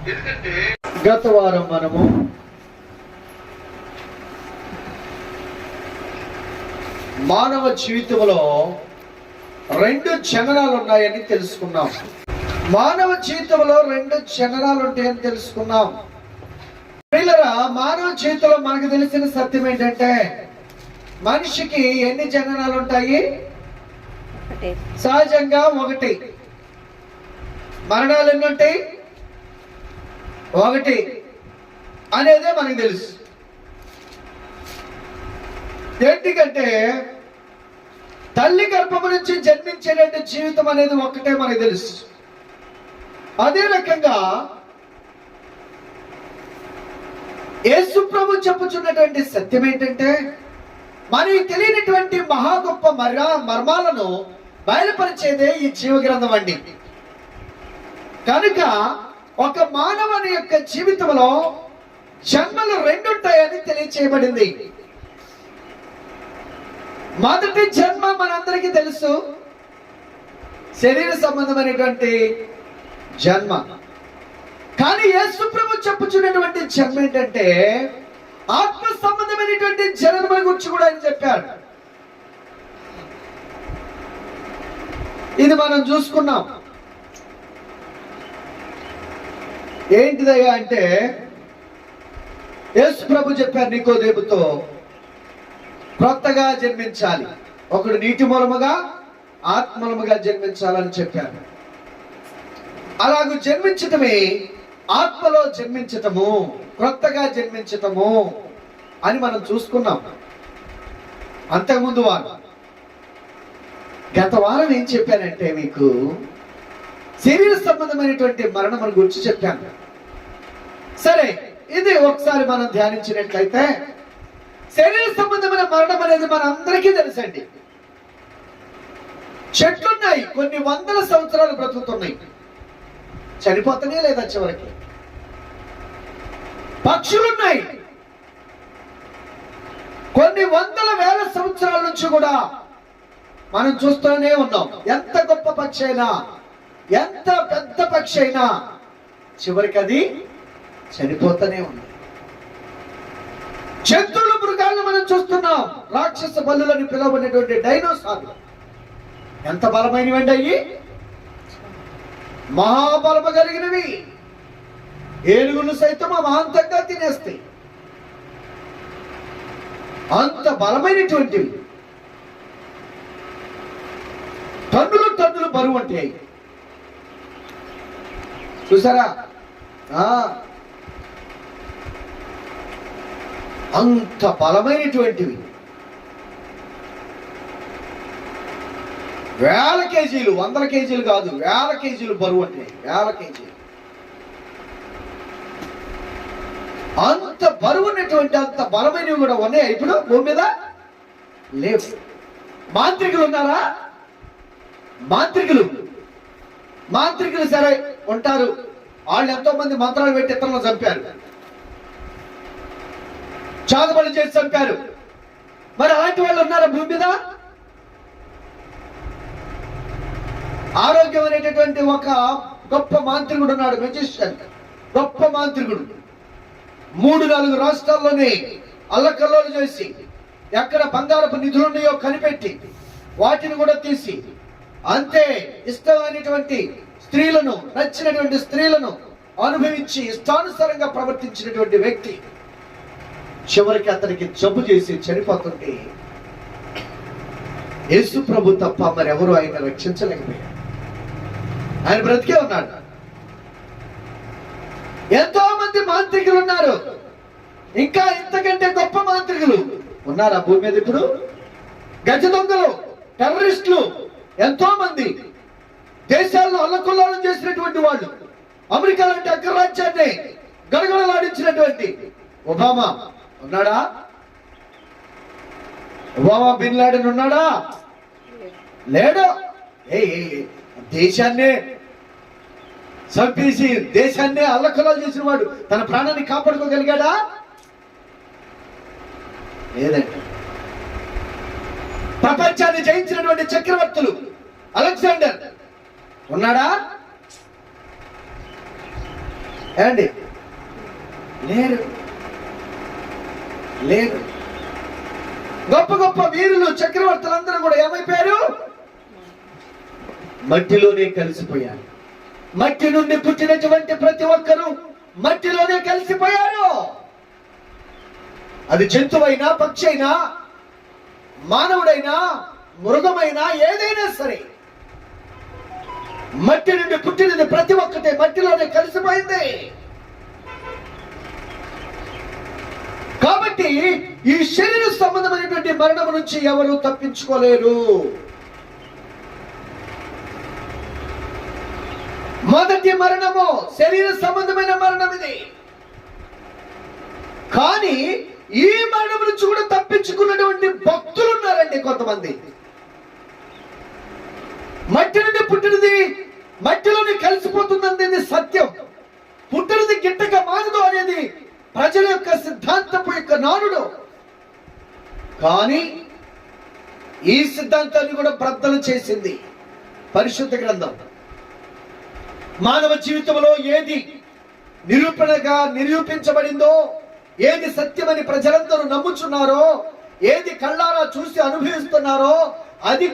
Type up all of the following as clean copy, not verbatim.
గత వారం మనము మానవ జీవితంలో రెండు జననాలు ఉన్నాయని తెలుసుకున్నాం. మానవ జీవితంలో రెండు జననాలు ఉంటాయని తెలుసుకున్నాం. పిల్లరా, మానవ జీవితంలో మనకు తెలిసిన సత్యం ఏంటంటే మనిషికి ఎన్ని జననాలు ఉంటాయి? సహజంగా ఒకటి. మరణాలు ఎన్ని ఉంటాయి? ఒకటి అనేదే మనకు తెలుసు. ఎందుకంటే తల్లి గర్భము నుంచి జన్మించేటువంటి జీవితం అనేది ఒక్కటే మనకు తెలుసు. అదే రకంగా యేసు ప్రభు చెప్పుచున్నటువంటి సత్యం ఏంటంటే మనకి తెలియనటువంటి మహా గొప్ప మర్మాలను బయలుపరిచేదే ఈ జీవ గ్రంథం అండి. కనుక ఒక మానవుని యొక్క జీవితంలో జన్మలు రెండుంటాయని తెలియచేయబడింది. మొదటి జన్మ మనందరికీ తెలుసు, శరీర సంబంధమైనటువంటి జన్మ. కానీ యేసు ప్రభు చెప్పుచున్నటువంటి జన్మ ఏంటంటే ఆత్మ సంబంధమైనటువంటి జన్మ గురించి కూడా ఆయన చెప్పారు. ఇది మనం చూసుకున్నాం. ఏంటిదయ్యా అంటే యేసు ప్రభు చెప్పారు, నికోదేముతో క్రొత్తగా జన్మించాలి, ఒకడు నీటి మూలముగా ఆత్మ మూలముగా జన్మించాలని చెప్పారు. అలాగూ జన్మించటమే ఆత్మలో జన్మించటము, క్రొత్తగా జన్మించటము అని మనం చూసుకున్నాం. అంతకుముందు గత వారం ఏం చెప్పానంటే మీకు శరీర సంబంధమైనటువంటి మరణం గురించి చెప్పాను. సరే, ఇది ఒకసారి మనం ధ్యానించినట్లయితే శరీర సంబంధమైన మరణం అనేది మన అందరికీ తెలుసండి. చెట్లున్నాయి, కొన్ని వందల సంవత్సరాలు బ్రతుకుతున్నాయి, చనిపోతనే లేదా చివరికి. పక్షులున్నాయి, కొన్ని వందల వేల సంవత్సరాల నుంచి కూడా మనం చూస్తూనే ఉన్నాం. ఎంత గొప్ప పక్షి అయినా, ఎంత పెద్ద పక్షి అయినా చివరికి అది చనిపోతూనే ఉంది. జంతువులు, మృగాలను మనం చూస్తున్నాం. రాక్షస బల్లులని పిలువబడినటువంటి డైనోసార్లు ఎంత బలమైనవండి అయ్యి, మహాబలము కలిగినవి. ఏనుగులు సైతం మహాంతంగా తినేస్తాయి, అంత బలమైనటువంటివి. టన్నులు టన్నులు బరువు అంటే చూసారా? అంత బలమైనటువంటివి. వేల కేజీలు, వందల కేజీలు కాదు, వేల కేజీలు బరువు అంటే, వేల కేజీలు. అంత బరువు ఉన్నటువంటి, అంత బలమైనవి కూడా ఉన్నాయి ఇప్పుడు భూమి మీద లేవు. మాంత్రికులు ఉన్నారా? మాంత్రికులు సరే ఉంటారు. వాళ్ళు ఎంతో మంది మంత్రాలు పెట్టి ఇతరులను చంపారు, చాగుబడి చేసి చంపారు. మరి అలాంటి వాళ్ళు ఉన్నారా భూమి మీద? ఆరోగ్యం అనేటటువంటి ఒక గొప్ప మాంత్రికుడు ఉన్నాడు, మెజిషియన్, గొప్ప మాంత్రికుడు. 3-4 రాష్ట్రాల్లోనే అల్లకల్లోలు చేసి ఎక్కడ బంగారపు నిధులు ఉన్నాయో కనిపెట్టి వాటిని కూడా తీసి, అంతే ఇష్టమైనటువంటి స్త్రీలను, నచ్చినటువంటి స్త్రీలను అనుభవించి ఇష్టానుసారంగా ప్రవర్తించినటువంటి వ్యక్తి చివరికి అతనికి జబ్బు చేసి చనిపోతుంటే యేసు ప్రభు తప్ప మరెవరు ఆయన రక్షించలేకపోయారు. ఆయన బ్రతికే ఉన్నాడు. ఎంతో మంది మాంత్రికులు ఉన్నారు, ఇంకా ఇంతకంటే గొప్ప మాంత్రికులు ఉన్నారా భూమి మీద ఇప్పుడు? గజ దొంగలు, టెర్రరిస్టులు ఎంతో మంది దేశాలను అల్లకొల్లాలం చేసినటువంటి వాళ్ళు, అమెరికా లాంటి అగ్రరాజ్యాన్ని గడగడలాడించినటువంటి ఒబామా ఉన్నాడా? ఒబామా బిన్ లాడెన్ ఉన్నాడా? లేడు. దేశాన్నే చంపేసి దేశాన్నే అల్లకల్లాలు చేసిన వాడు తన ప్రాణాన్ని కాపాడుకోగలిగాడా? లేదండి. ప్రపంచాన్ని జయించినటువంటి చక్రవర్తులు, అలెగ్జాండర్ ఉన్నాడా? ఏమండి? లేరు లేరు. గొప్ప గొప్ప వీరులు చక్రవర్తులందరూ కూడా ఏమైపోయారు? మట్టిలోనే కలిసిపోయారు. మట్టి నుండి పుట్టినటువంటి ప్రతి ఒక్కరూ మట్టిలోనే కలిసిపోయారు. అది జంతువైనా, పక్షి అయినా, మానవుడైనా, మృగమైనా, ఏదైనా సరే మట్టి నుండి పుట్టినది ప్రతి ఒక్కటి మట్టిలోనే కలిసిపోయింది. కాబట్టి ఈ శరీర సంబంధమైనటువంటి మరణం నుంచి ఎవరు తప్పించుకోలేరు. మొదటి మరణము శరీర సంబంధమైన మరణం ఇది. కానీ ఈ మరణం నుంచి కూడా తప్పించుకున్నటువంటి భక్తులు ఉన్నారండి కొంతమంది. మట్టి నుండి పుట్టినది మట్టిలోనే కలిసిపోతుందనేది సత్యం. పుట్టినది గిట్టక మానదు అనేది ప్రజల యొక్క సిద్ధాంతపు యొక్క నానుడు. కానీ ఈ సిద్ధాంతాన్ని కూడా బ్రద్దలు చేసింది పరిశుద్ధ గ్రంథం. మానవ జీవితంలో ఏది నిరూపణగా నిరూపించబడిందో, ఏది సత్యమని ప్రజలందరూ నమ్ముచున్నారో, ఏది కళ్ళారా చూసి అనుభవిస్తున్నారో అది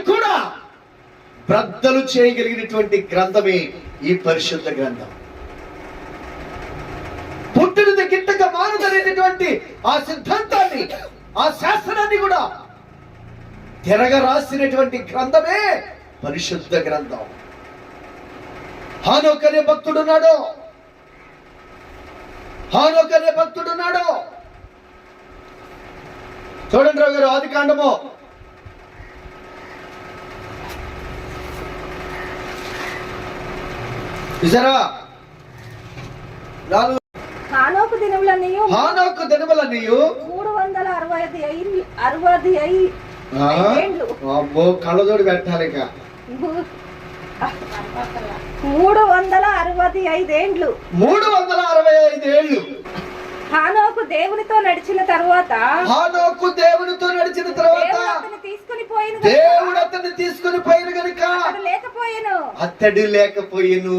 కూడా బ్రద్దలు చేయగలిగినటువంటి గ్రంథమే ఈ పరిశుద్ధ గ్రంథం. పుట్టినది గిట్టక మానదనేటటువంటి ఆ సిద్ధాంతాన్ని, ఆ శాస్త్రాన్ని కూడా తిరగ రాసినటువంటి గ్రంథమే పరిశుద్ధ గ్రంథం. హానోక్ అనే భక్తుడున్నాడు. చూడండి రావు గారు, ఆది కాండము చూసారా? హానోకు దినములన్నీయు 365 అబ్బో కళ్ళజోడు పెట్టాలి. 365 ఏండ్లు హానోకు దేవునితో నడిచిన తరువాత దేవుడు అతన్ని తీసుకుని పోయిన కనుక అతడు లేకపోయేను.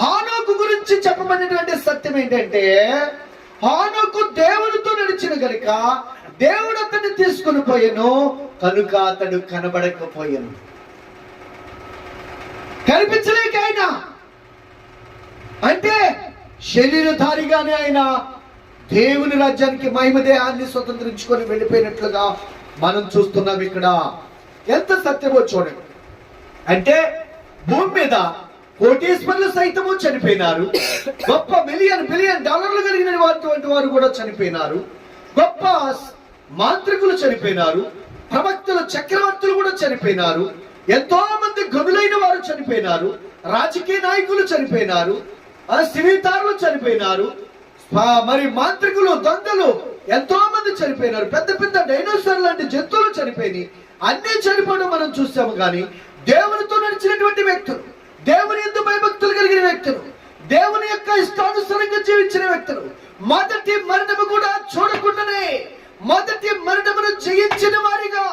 హానోకు గురించి చెప్పబడినటువంటి సత్యం ఏంటంటే, హానోకు దేవునితో నడిచిన కనుక దేవుడు అతన్ని తీసుకుని పోయాను కనుక అతడు కనబడకపోయాను. కనిపించలేక ఆయన అంటే శరీరధారిగానే ఆయన దేవుని రాజ్యానికి మహిమ దేహాన్ని స్వతంత్రించుకొని వెళ్ళిపోయినట్లుగా మనం చూస్తున్నాం. ఇక్కడ ఎంత సత్యమో చూడండి. అంటే భూమి మీద కోటీశ్వరులు సైతము చనిపోయినారు. గొప్ప బిలియన్ డాలర్లు కలిగిన వారు కూడా చనిపోయినారు. గొప్ప మాంత్రికులు చనిపోయినారు. ప్రవక్తలు, చక్రవర్తులు కూడా చనిపోయినారు. ఎంతో మంది గనులైన వారు చనిపోయినారు. రాజకీయ నాయకులు చనిపోయినారు. సినీతారులు చనిపోయినారు. మరి మాంత్రికులు, దొంగలు ఎంతో మంది చనిపోయినారు. పెద్ద పెద్ద డైనోసార్ లాంటి జంతువులు చనిపోయినాయి. అన్ని చనిపోవడం మనం చూసాము. కానీ దేవునితో నడిచినటువంటి వ్యక్తులు, దేవుని యందు భయభక్తులు కలిగిన వ్యక్తులు, దేవుని యొక్క ఇష్టానుసారంగా జీవించిన వ్యక్తులు మొదటి మరణము కూడా చూడకుండానే మొదటి మరణమును జయించిన వారిగా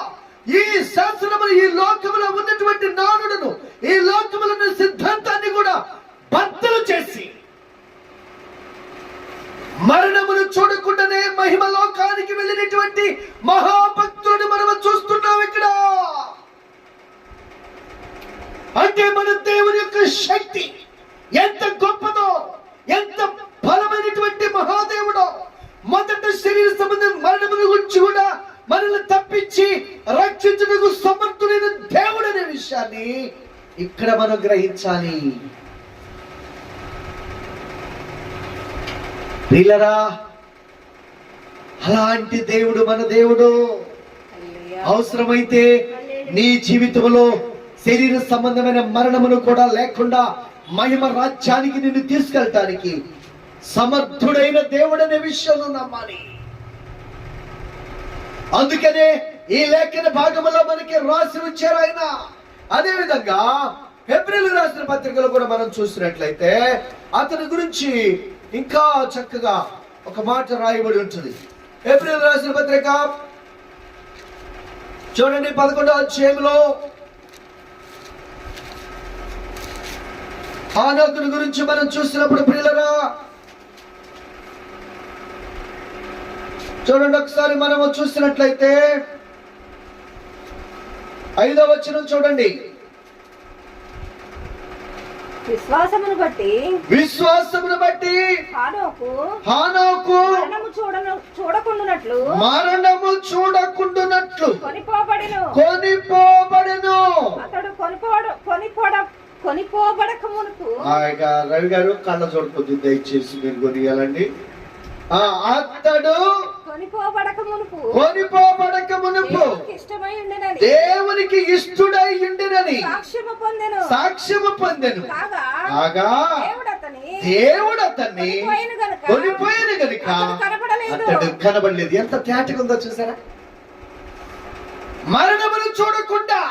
ఈ శాస్త్రములు, ఈ లోకములో ఉన్నటువంటి నానుడును, ఈ లోకముల సిద్ధాంతాన్ని కూడా బద్దలు చేసి మరణమును చూడకుండానే మహిమ లోకానికి వెళ్ళినటువంటి మహాభక్తులను మనం చూస్తున్నాం ఇక్కడ. అంటే మన దేవుని యొక్క శక్తి ఎంత గొప్పదో, ఎంత బలమైనటువంటి మహాదేవుడో. మొదట శరీర సంబంధం మరణమును గురించి కూడా మనల్ని తప్పించి రక్షించుటకు సమర్థుడైన దేవుడు అనే విషయాన్ని ఇక్కడ మనం గ్రహించాలి. ప్రియులరా, అలాంటి దేవుడు మన దేవుడు. అవసరమైతే నీ జీవితంలో శరీర సంబంధమైన మరణమును కూడా లేకుండా మహిమ రాజ్యానికి నిన్ను తీసుకెళ్ళటానికి సమర్థుడైన దేవుడనే విషయంలో నమ్మాలి. అందుకనే ఈ లేఖన భాగంలో మనకి రాసి ఉంచారు ఆయన. అదే విధంగా హెబ్రీయులకు రాసిన పత్రికలో కూడా మనం చూసినట్లయితే అతని గురించి ఇంకా చక్కగా ఒక మాట రాయబడి ఉంటుంది. హెబ్రీయులకు రాసిన పత్రిక చూడండి 11వ అధ్యాయంలో హానోకుని గురించి మనం చూసినప్పుడు ప్రియులరా, చూడండి ఒకసారి మనము చూసినట్లయితే 5వ వచనం చూడండి. విశ్వాసమును బట్టి హానోకు మరణము చూడకుండునట్లు కొనిపోబడెను. అతడు కొనిపోబడక మునుపు రవి గారు కళ్ళ చూడకొద్ది దయచేసి మీరు కొనియాలండి. అతడు కొనిపోబడక మునుపు దేవునికి ఇష్టడై ఉండినని సాక్ష్యము పొందెను. కాగా దేవుడు అతన్ని కొనిపోయిన గనుక అతడు కనబడలేదు. ఎంత తేటగా ఉందో చూసారా? మరణమును చూడకుండా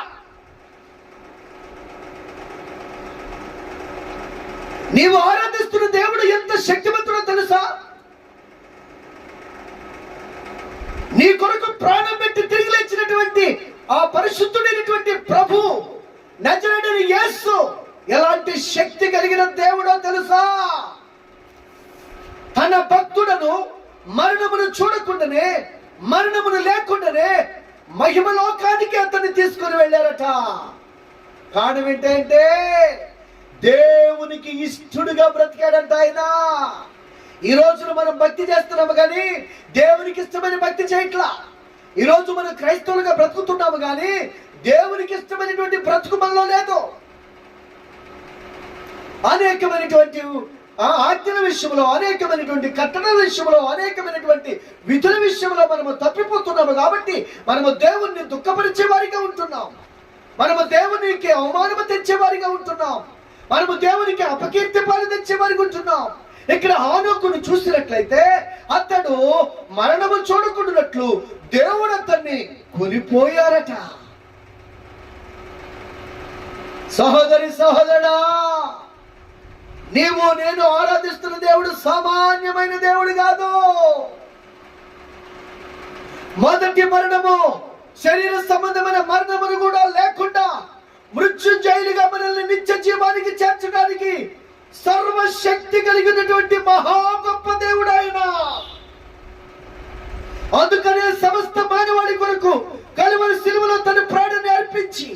నీవు ఆరాధిస్తున్న దేవుడు ఎంత శక్తివంతుడో తెలుసా? నీ కొరకు ప్రాణం పెట్టి తిరిగి లేచినటువంటి ఆ పరిశుద్ధుడైనటువంటి ప్రభు నజరేయుడైన యేసు ఎలాంటి శక్తి కలిగిన దేవుడో తెలుసా? తన భక్తుడను మరణమును చూడకుండానే, మరణమును లేకుండానే మహిమ లోకానికి అతన్ని తీసుకుని వెళ్ళారట. కారణం ఏంటంటే దేవునికి ఇష్టడుగా బ్రతికాడంట ఆయన. ఈ రోజున మనం భక్తి చేస్తున్నాము కానీ దేవునికి ఇష్టమైన భక్తి చేయట్లా. ఈ రోజు మనం క్రైస్తవులుగా బ్రతుకుతున్నాము కానీ దేవునికి ఇష్టమైనటువంటి బ్రతుకు మనలో లేదు. అనేకమైనటువంటి ఆజ్ఞల విషయంలో, అనేకమైనటువంటి కట్టడల విషయంలో, అనేకమైనటువంటి విధుల విషయంలో మనము తప్పిపోతున్నాము. కాబట్టి మనము దేవుణ్ణి దుఃఖపరిచే వారిగా ఉంటున్నాం. మనము దేవునికి అవమానము తెచ్చే వారిగా ఉంటున్నాం. మనము దేవునికి అపకీర్తి పాలు తెచ్చే వారిగా ఉంటున్నాం. ఇక్కడ హానోకును చూసినట్లయితే అతడు మరణము చూడకుండానట్లు దేవుడు అతన్ని కొనిపోయారట. సహోదరి సహోదరా, నీవు నేను ఆరాధిస్తున్న దేవుడు సామాన్యమైన దేవుడు కాదు. మొదటి మరణము, శరీర సంబంధమైన మరణమును కూడా లేకుండా మృత్యుంజయులుగా మనల్ని నిత్య జీవానికి చేర్చడానికి సర్వశక్తి కలిగినటువంటి మహా గొప్ప దేవుడు ఆయన. అందుకనే సమస్త మానవాళి కొరకు కలువరి శిలువలో తన ప్రాణాన్ని అర్పించి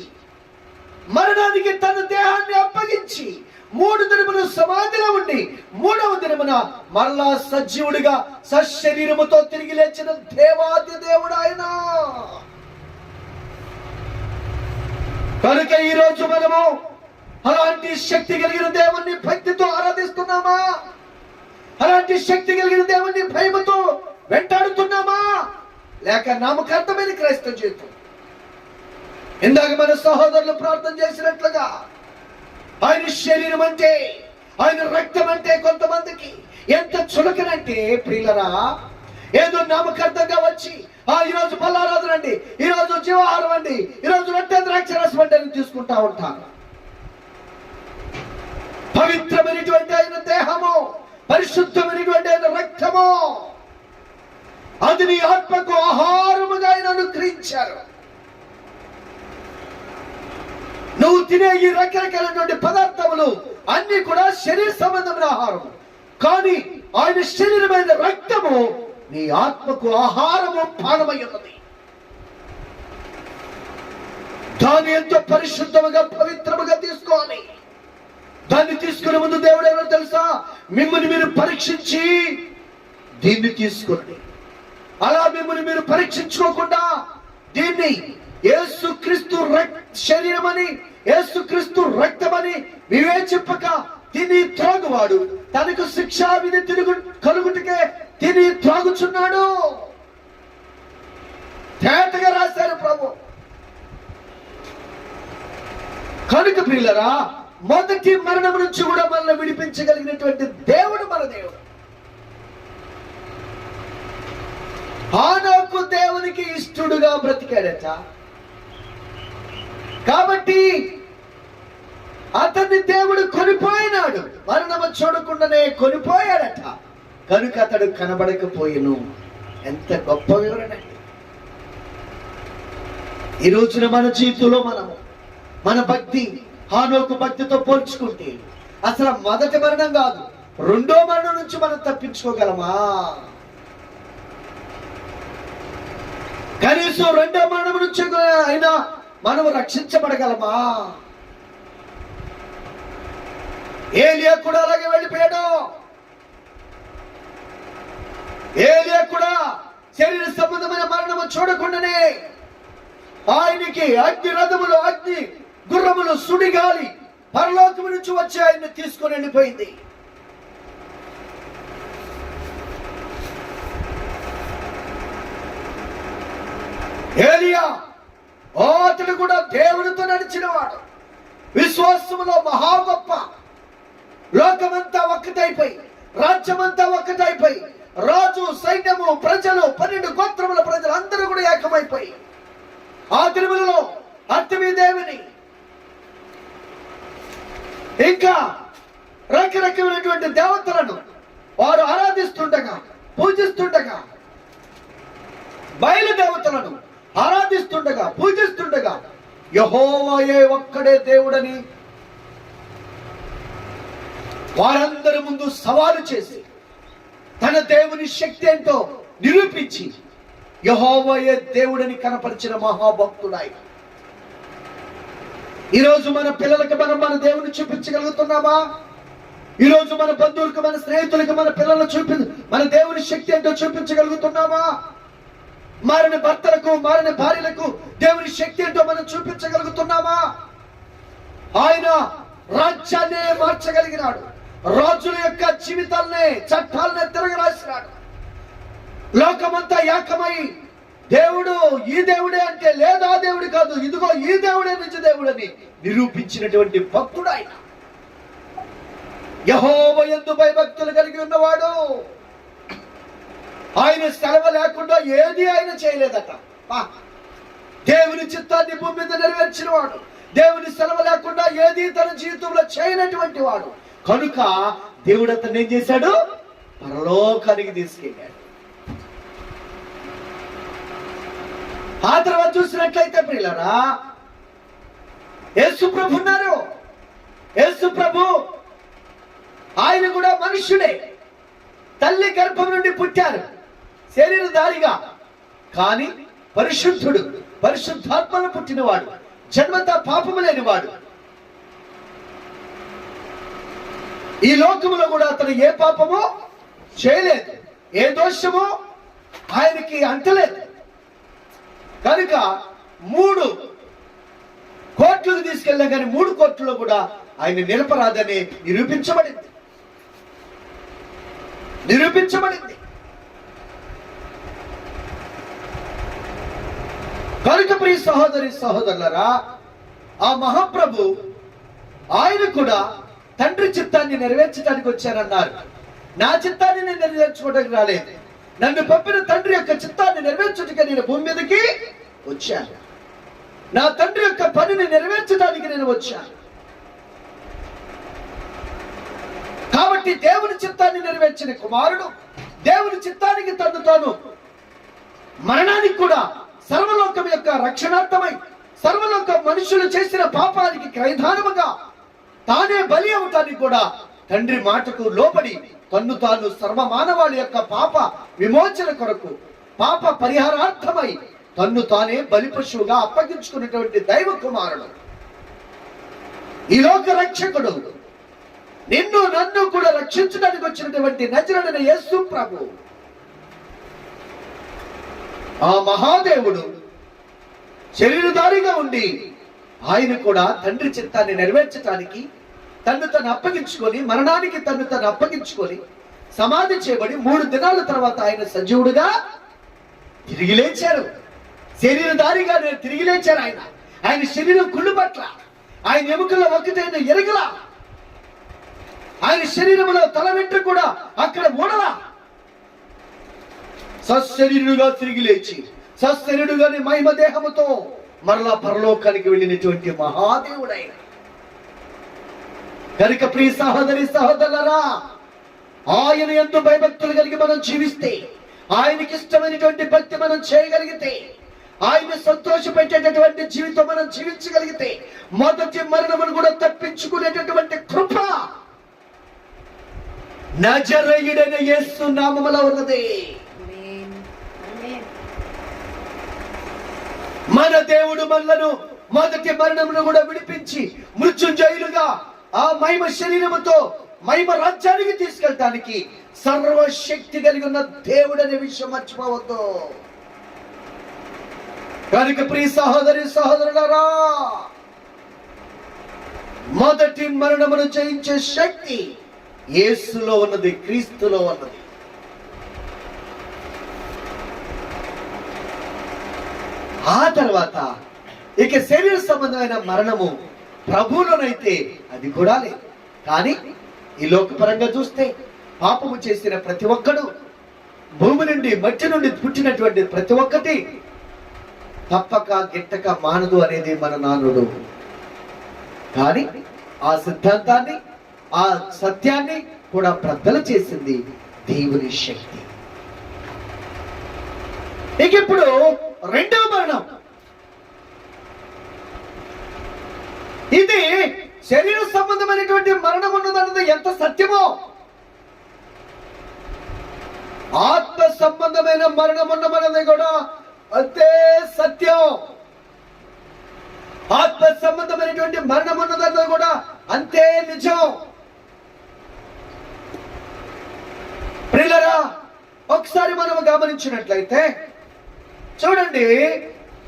మరణానికి తన దేహాన్ని అప్పగించి 3 దినములు సమాధిలో ఉండి 3వ దినమున మరలా సజీవుడిగా సశరీరముతో తిరిగి లేచిన దేవాది దేవుడు ఆయన. కనుక ఈ రోజు మనము అలాంటి శక్తి కలిగిన దేవుణ్ణి భక్తితో ఆరాధిస్తున్నామా? అలాంటి శక్తి కలిగిన దేవుణ్ణి భయముతో వెంటాడుతున్నామా? లేక నామకార్థమైన క్రైస్తవ జీవితం? ఇందాక మన సహోదరులు ప్రార్థన చేసినట్లుగా ఆయన శరీరం అంటే, ఆయన రక్తం అంటే కొంతమందికి ఎంత చులకనంటే ప్రియులరా, ఏదో నామకార్థంగా వచ్చి ఈరోజు పల్లారాధన అండి, ఈరోజు జీవాహారం అండి, ఈరోజు రొట్టె ద్రాక్షరసం అంటే తీసుకుంటా ఉంటారు. పవిత్రమైనటువంటి ఆయన దేహము, పరిశుద్ధమైనటువంటి ఆయన రక్తము, అది నీ ఆత్మకు ఆహారముగా ఆయన అనుగ్రహించారు. నువ్వు తినే ఈ రకరకాలైనటువంటి పదార్థములు అన్ని కూడా శరీర సంబంధమైన ఆహారం, కానీ ఆయన శరీరమైన రక్తము నీ ఆత్మకు ఆహారము, పానమై ఉన్నది. దాన్ని ఎంతో పరిశుద్ధముగా పవిత్రముగా తీసుకోవాలి. దాన్ని తీసుకునే ముందు దేవుడు ఎవరో తెలుసా? మిమ్మల్ని మీరు పరీక్షించి దీన్ని తీసుకోండి. అలా మిమ్మల్ని మీరు పరీక్షించుకోకుండా దీన్ని యేసుక్రీస్తు శరీరమని, యేసుక్రీస్తు రక్తమని వివేచింపక తిని త్రాగువాడు తనకు శిక్షా విధి కలుగుటకే తిని త్రాగుచున్నాడు. తేటగా రాశారు ప్రభు. కనుక ప్రియులరా, మొదటి మరణం నుంచి కూడా మనల్ని విడిపించగలిగినటువంటి దేవుడు మన దేవుడు. హానోకు దేవునికి ఇష్టడుగా బ్రతికాడట. కాబట్టి అతన్ని దేవుడు కొనిపోయినాడు. మరణము చూడకుండానే కొనిపోయాడట. కనుక అతడు కనబడకపోయిను. ఎంత గొప్ప వివరణ! ఈ రోజున మన జీవితంలో మనము మన భక్తి హానోకు భక్తితో పోల్చుకుంటే అసలు మొదటి మరణం కాదు, రెండో మరణం నుంచి మనం తప్పించుకోగలమా? కనీసం రెండో మరణం నుంచి అయినా మనం రక్షించబడగలమా? ఏలియా కూడా అలాగే వెళ్ళిపోయాడు. ఏలియా కూడా శరీర సంబంధమైన మరణము చూడకుండానే ఆయనకి అగ్ని రథములు, అగ్ని గుర్రములు, సుడిగాలి పరలోకము నుంచి వచ్చి ఆయన్ని తీసుకొని వెళ్ళిపోయింది. ఏలియా అతడు కూడా దేవునితో నడిచిన వాడు, విశ్వాసములో మహా గొప్ప. లోకమంతా ఒక్కటైపోయి, రాజ్యమంతా ఒక్కటైపోయి, రాజు, సైన్యము, ప్రజలు, 12 గోత్రముల ప్రజలు అందరూ కూడా ఏకమైపోయి ఆ తిరుమలలో అర్తమీదేవిని ఇంకా రకరకమైనటువంటి దేవతలను వారు ఆరాధిస్తుండగా, పూజిస్తుండగా, బయలు దేవతలను ఆరాధిస్తుండగా, పూజిస్తుండగా యెహోవాయే ఒక్కడే దేవుడని వారందరి ముందు సవాలు చేసి తన దేవుని శక్తి ఏంటో నిరూపించి యెహోవాయే దేవుడని కనపరిచిన మహాభక్తుడాయన. ఈరోజు మన పిల్లలకు మనం మన దేవుని చూపించగలుగుతున్నామా? ఈరోజు మన బంధువులకు, మన స్నేహితులకు మన పిల్లలను మన దేవుని శక్తి ఏంటో చూపించగలుగుతున్నామా? మారిన భర్తలకు, మారిన భార్యలకు దేవుని శక్తి ఏంటో మనం చూపించగలుగుతున్నామా? ఆయన రాజ్యాన్నే మార్చగలిగినాడు, రాజుల యొక్క జీవితాలనే, చట్టాలనే తిరగరాసినాడు. లోకమంతా ఏకమై దేవుడు ఈ దేవుడే అంటే లేదా దేవుడు కాదు, ఇదిగో ఈ దేవుడే నిజ దేవుడని నిరూపించినటువంటి భక్తుడు ఆయన. యెహోవా యందు భయభక్తులు కలిగి ఉన్నవాడు. ఆయన సెలవు లేకుండా ఏది ఆయన చేయలేదట. దేవుని చిత్తాన్ని భూమి మీద నెరవేర్చిన వాడు, దేవుని సెలవు లేకుండా ఏది తన జీవితంలో చేయనటువంటి వాడు. కనుక దేవుడు అతన్ని ఏం చేశాడు? పరలోకానికి తీసుకెళ్ళాడు. ఆ తర్వాత చూసినట్లయితే ప్రియులారా, యేసు ప్రభు ఉన్నారు. యేసు ప్రభు ఆయన కూడా మనుష్యుడే, తల్లి గర్భం నుండి పుట్టారు శరీరధారిగా. కానీ పరిశుద్ధుడు, పరిశుద్ధాత్మను పుట్టినవాడు, జన్మత పాపము లేనివాడు. ఈ లోకములో కూడా అతను ఏ పాపమో చేయలేదు, ఏ దోషమో ఆయనకి అంటలేదు. కనుక 3 కోర్టులకు తీసుకెళ్ళాం, కానీ 3 కోర్టులో కూడా ఆయన నిరపరాధని నిరూపించబడింది. కనుక ప్రియ సహోదరి సహోదరులరా, ఆ మహాప్రభు ఆయన కూడా తండ్రి చిత్తాన్ని నెరవేర్చడానికి వచ్చానన్నారు. నా చిత్తాన్ని నేను నెరవేర్చుకోవడానికి రాలేదు, నన్ను పంపిన తండ్రి యొక్క చిత్తాన్ని నెరవేర్చుటకే నేను భూమి మీదకి వచ్చాను. నా తండ్రి యొక్క పనిని నెరవేర్చడానికి నేను వచ్చాను. కాబట్టి దేవుని చిత్తాన్ని నెరవేర్చిన కుమారుడు దేవుని చిత్తానికి తను తాను మరణానికి కూడా, సర్వలోకం యొక్క రక్షణార్థమై, సర్వలోక మనుషులు చేసిన పాపానికి క్రయధానముగా తానే బలి అవటానికి కూడా తండ్రి మాటకు లోబడి తన్ను తాను సర్వ మానవాళి యొక్క పాప విమోచన కొరకు, పాప పరిహారార్థమై తన్ను తానే బలి పశువుగా అప్పగించుకున్నటువంటి దైవ కుమారుడు, ఈ లోక రక్షకుడు, నిన్ను నన్ను కూడా రక్షించడానికి వచ్చినటువంటి నజరేయుడైన యేసు ప్రభు. ఆ మహాదేవుడు శరీరధారిగా ఉండి ఆయన కూడా తండ్రి చిత్తాన్ని నెరవేర్చడానికి తన్ను తను అప్పగించుకొని, మరణానికి తన్ను తను అప్పగించుకొని సమాధి చేయబడి 3 దినాల తర్వాత ఆయన సజీవుడుగా తిరిగి లేచారు. శరీరధారిగా తిరిగి లేచారు. ఆయన శరీరం కుళ్ళు పట్ల, ఆయన ఎముకల్లో ఒకటైన ఎరగల, ఆయన శరీరంలో తల వెంట్రుక కూడా అక్కడ ఊడలా. సశరీరుడుగా తిరిగి లేచి సశరీరుడుగాని మహిమ దేహముతో మరలా పరలోకానికి వెళ్ళినటువంటి మహాదేవుడైన. కనుక ప్రియ సహోదరి సహోదరులారా, ఆయన యందు భయభక్తులు కలిగి మనం జీవిస్తే, ఆయనకి ఇష్టమైనటువంటి భక్తి మనం చేయగలిగితే, ఆయన సంతోష పెట్టేటటువంటి జీవితం మనం జీవించగలిగితే, మొదటి మరణమును కూడా తప్పించుకునేటటువంటి కృప నజరేయుడైన యేసు నామములో ఉన్నది. ఆమేన్. ఆమేన్. మన దేవుడు మనలను మొదటి మరణమును కూడా విడిపించి మృత్యుంజయులుగా ఆ మహిమ శరీరముతో మహిమ రాజ్యానికి తీసుకెళ్ళటానికి సర్వశక్తి కలిగి ఉన్న దేవుడు అనే విషయం మర్చిపోవద్దు. కనుక ప్రియ సహోదరి సహోదరులారా, మొదటి మరణమును జయించే శక్తి యేసులో ఉన్నది, క్రీస్తులో ఉన్నది. ఆ తర్వాత ఇక శరీర సంబంధమైన మరణము ప్రభువులోనైతే అది కూడా లేదు. కానీ ఈ లోకపరంగా చూస్తే పాపము చేసిన ప్రతి ఒక్కడు, భూమి నుండి మట్టి నుండి పుట్టినటువంటి ప్రతి ఒక్కటి తప్పక గిట్టక మానదు అనేది మన నానుడు. కానీ ఆ సిద్ధాంతాన్ని, ఆ సత్యాన్ని కూడా ప్రద్దలు చేసింది దేవుని శక్తి. ఇక ఇప్పుడు రెండవ మరణం. ఇది శరీర సంబంధమైనటువంటి మరణం ఉన్నదన్నది ఎంత సత్యమో, ఆత్మ సంబంధమైన మరణం ఉన్నదన్నది కూడా అంతే సత్యం. ఆత్మ సంబంధమైనటువంటి మరణం ఉన్నదన్నది కూడా అంతే నిజం. ప్రియులారా, ఒకసారి మనం గమనించినట్లయితే చూడండి,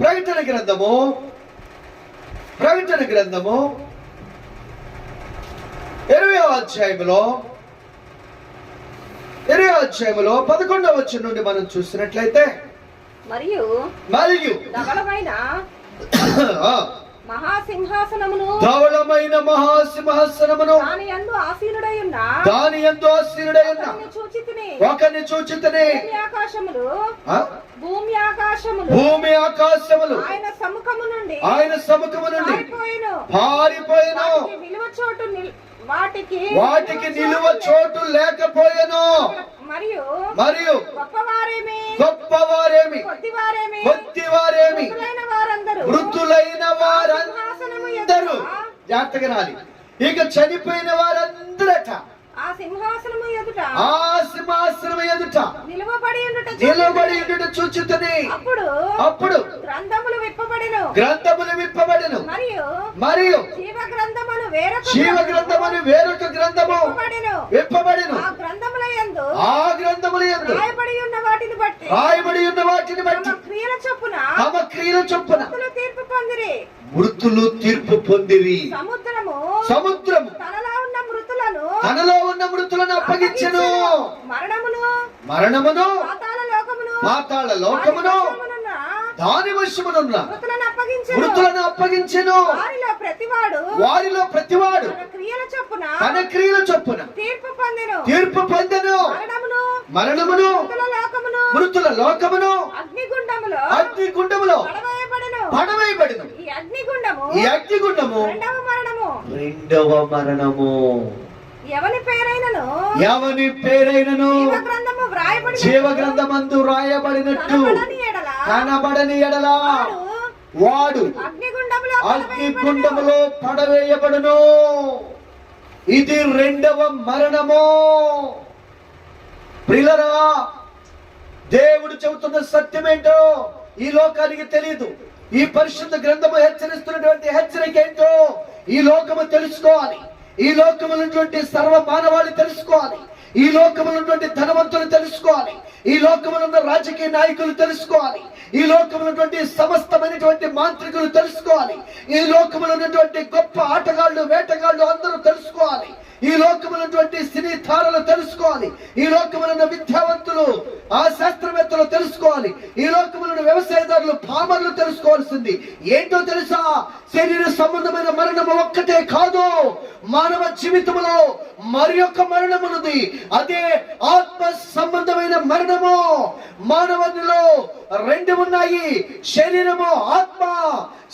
ప్రకటన గ్రంథము 20వ అధ్యాయములో 11వ వచనం నుండి మనం చూసినట్లయితే, మరియు ధవళమైన మహాసింహాసనమును దాని యందు ఆసీనుడై ఉన్న ఒకరిని చూచితిని. భూమి ఆకాశములు ఆయన సముఖము నుండి పారిపోయెను. వాటికి నిలువ చోటు లేకపోయెను. మరియు గొప్పవారేమి కొద్దివారేమి వృద్ధులైన వారందరూ, జాగ్రత్తగా రాలి, ఇక చనిపోయిన వారందరట ఆ సింహాసనము ఎదుట నిలబడి ఉండుట చూచితిని. అప్పుడు గ్రంథములు విప్పబడెను. మరియు జీవ గ్రంథమును వేరొక గ్రంథము విప్పబడెను. ఆ గ్రంథముల యందు రాయబడి ఉన్న వాటిని బట్టి తమ క్రియల చొప్పున మృతులు తీర్పు పొందిరి. సముద్రము తనలో ఉన్న మృతులను అప్పగించెను. మరణమును పాతాళ లోకమును దాని వశమునున్న మృతులను అప్పగించెను. వారిలో ప్రతివాడు తన క్రియల చొప్పున తీర్పు పొందెను. మరణమును మృతుల లోకమును అగ్నిగుండములో పడవేయబడెను. ఈ అగ్నిగుండము రెండవ మరణము. ఎవని పేరైనను జీవ గ్రంథమందు వ్రాయబడినట్టు కనబడని ఎడల వాడు అగ్నిగుండములో పడవేయబడును. ఇది రెండవ మరణము. ప్రియులారా, దేవుడు చెబుతున్న సత్యమేంటో ఈ లోకానికి తెలియదు. ఈ పరిశుద్ధ గ్రంథము హెచ్చరిస్తున్నటువంటి హెచ్చరిక ఏంటో ఈ లోకము తెలుసుకోవాలి. ఈ లోకములటువంటి సర్వ మానవాళి తెలుసుకోవాలి. ఈ లోకములటువంటి ధనవంతులు తెలుసుకోవాలి. ఈ లోకములో ఉన్న రాజకీయ నాయకులు తెలుసుకోవాలి. ఈ లోకములో ఉన్నటువంటి సమస్తమైనటువంటి మాంత్రికులు తెలుసుకోవాలి. ఈ లోకములో ఉన్నటువంటి గొప్ప ఆటగాళ్ళు, వేటగాళ్ళు అందరూ తెలుసుకోవాలి. ఈ లోకములో ఉన్నటువంటి సినీ తారలు తెలుసుకోవాలి. ఈ లోకములో ఉన్న విద్యావంతులు, ఆ శాస్త్రవేత్తలు తెలుసుకోవాలి. ఈ లోకములో ఉన్న వ్యవసాయదారులు, ఫార్మర్లు తెలుసుకోవాల్సింది ఏంటో తెలుసా? శరీర సంబంధమైన మరణము ఒక్కటే కాదు, మానవ జీవితంలో మరి యొక్క మరణమున్నది. అదే ఆత్మ సంబంధమైన మరణము. మానవునిలో రెండు ఉన్నాయి, శరీరము, ఆత్మ.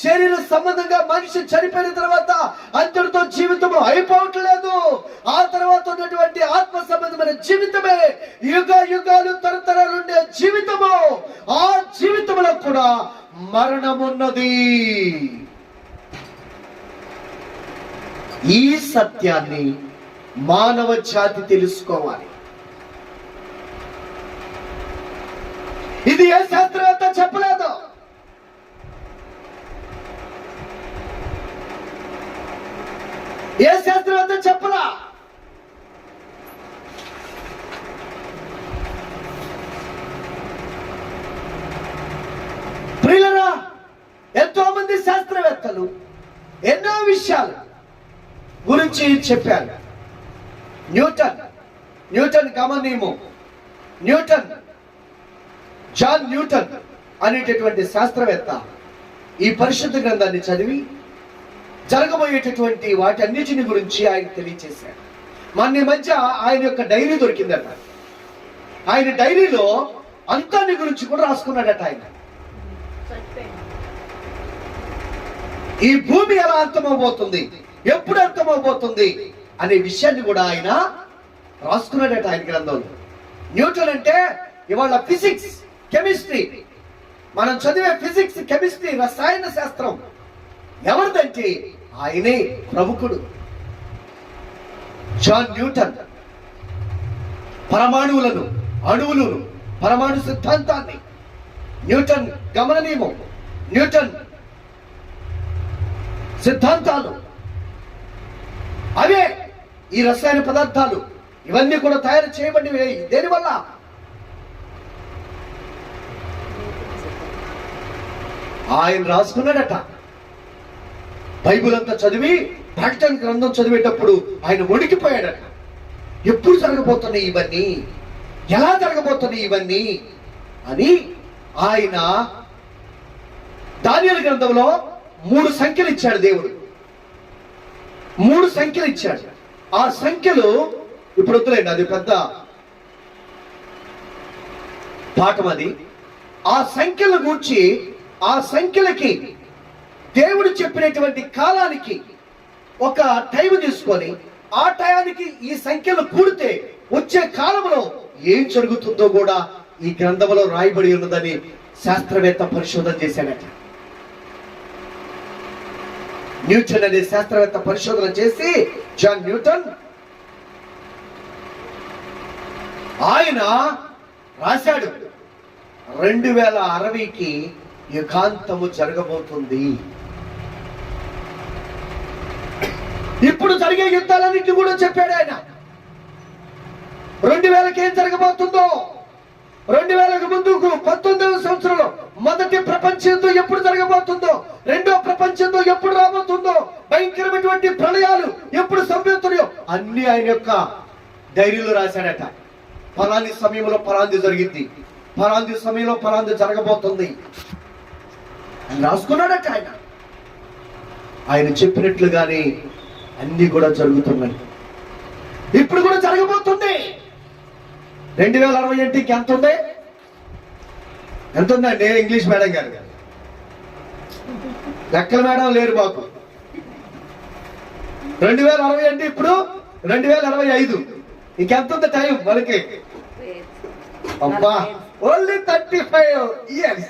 శరీర సంబంధంగా మనిషి చనిపోయిన తర్వాత అంతటితో జీవితము అయిపోవట్లేదు. ఆ తర్వాత ఉన్నటువంటి ఆత్మ సంబంధమైన జీవితమే యుగ యుగాలు తరతరాలు ఉండే జీవితము. ఆ జీవితంలో కూడా మరణమున్నది. ఈ సత్యాన్ని మానవ జాతి తెలుసుకోవాలి. ఇది ఏ శాస్త్రవేత్త చెప్పలేదు. ఏ శాస్త్రవేత్త చెప్పలా. ప్రియులరా, ఎంతో మంది శాస్త్రవేత్తలు ఎన్నో విషయాలు గురించి చెప్పారు. న్యూటన్ గమనీయము, జాన్ న్యూటన్ అనేటటువంటి శాస్త్రవేత్త ఈ పరిశుద్ధ గ్రంథాన్ని చదివి జరగబోయేటటువంటి వాటన్నిటిని గురించి ఆయన తెలియచేశాడు. మన మధ్య ఆయన యొక్క డైరీ దొరికిందట. ఆయన డైరీలో అంతాన్ని గురించి కూడా రాసుకున్నాడట. ఆయన ఈ భూమి ఎలా అంతమవబోతుంది, ఎప్పుడు అంతమవబోతుంది అనే విషయాన్ని కూడా ఆయన రాసుకున్నాడట ఆయన గ్రంథంలో. న్యూటన్ అంటే ఇవాళ ఫిజిక్స్, కెమిస్ట్రీ, మనం చదివే ఫిజిక్స్, కెమిస్ట్రీ, రసాయన శాస్త్రం ఎవరిదంటే ఆయనే ప్రముఖుడు. జాన్ న్యూటన్ పరమాణువులను, అణువులను, పరమాణు సిద్ధాంతాన్ని, న్యూటన్ గమన నియమం, న్యూటన్ సిద్ధాంతాలు, అవే ఈ రసాయన పదార్థాలు ఇవన్నీ కూడా తయారు చేయబడినవి. దేనివల్ల? ఆయన రాసుకున్నాడట. బైబిల్ అంతా చదివి ప్రకటన గ్రంథం చదివేటప్పుడు ఆయన వణికిపోయాడట. ఎప్పుడు జరగబోతున్నాయి ఇవన్నీ, ఎలా జరగబోతున్నాయి ఇవన్నీ అని ఆయన దానియేలు గ్రంథంలో 3 సంఖ్యలు ఇచ్చాడు దేవుడు. 3 సంఖ్యలు ఇచ్చాడు. ఆ సంఖ్యలు ఇప్పుడు వద్దులేండి, అది పెద్ద పాఠం అది. ఆ సంఖ్యల గూర్చి, ఆ సంఖ్యలకి దేవుడు చెప్పినటువంటి కాలానికి ఒక టైం తీసుకొని ఆ టయానికి ఈ సంఖ్యలు కూడితే వచ్చే కాలంలో ఏం జరుగుతుందో కూడా ఈ గ్రంథంలో రాయబడి ఉన్నదని శాస్త్రవేత్త పరిశోధన చేశాడట. న్యూటన్ అనే శాస్త్రవేత్త పరిశోధన చేసి, జాన్ న్యూటన్ ఆయన రాశాడు 2060కి యుగాంతము జరగబోతుంది. ఇప్పుడు జరిగే యుద్ధాలన్నింటినీ కూడా చెప్పాడు ఆయన. 2000కి ఏం జరగబోతుందో, 2000కు ముందుకు 19వ సంవత్సరంలో మొదటి ప్రపంచ యుద్ధం ఎప్పుడు జరగబోతుందో, రెండో ప్రపంచ యుద్ధం ఎప్పుడు రాబోతుందో, భయంకరమైనటువంటి ప్రళయాలు ఎప్పుడు సంభవిస్తున్నాయో అన్ని ఆయన యొక్క డైరీలో రాశాడట. పలాని సమయంలో పలాంది జరిగింది, పలాంది సమయంలో పలాంది జరగబోతుంది అని రాసుకున్నాడట. ఆయన చెప్పినట్లుగానే అన్ని కూడా జరుగుతున్నాయి. ఇప్పుడు కూడా జరగబోతుంది. 2060కి ఎంత ఉంది? ఎంత ఉందండి ఇంగ్లీష్ మేడం గారు? లెక్కల మేడం లేరు మాకు. 2060 అంటే ఇప్పుడు 2065. ఇంకెంత ఉంది టైం మనకి? అబ్బా, only 35 years.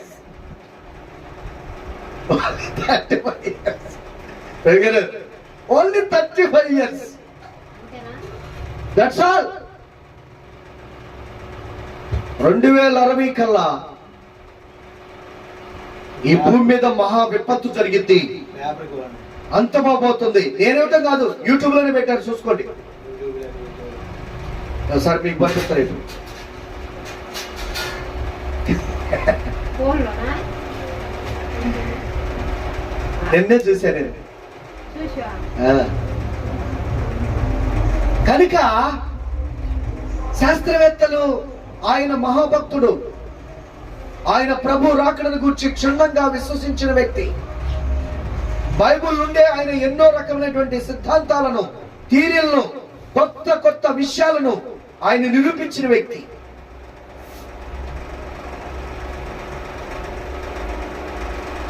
Only 35 years. That's all. 2060 కల్లా ఈ భూమి మీద మహా విపత్తు జరిగింది, అంతమవబోతుంది. నేనేమిటం కాదు, యూట్యూబ్ లోనే పెట్టారు, చూసుకోండి సార్, మీకు పంపిస్తారు. ఇప్పుడు నిన్నే చూశాను నేను. కనుక శాస్త్రవేత్తలు, ఆయన మహాభక్తుడు, ఆయన ప్రభు రాకడను గురించి క్షుణ్ణంగా విశ్వసించిన వ్యక్తి, బైబిల్ నుండే ఆయన ఎన్నో రకమైనటువంటి సిద్ధాంతాలను, థియరీలను, కొత్త కొత్త విషయాలను ఆయన నిరూపించిన వ్యక్తి.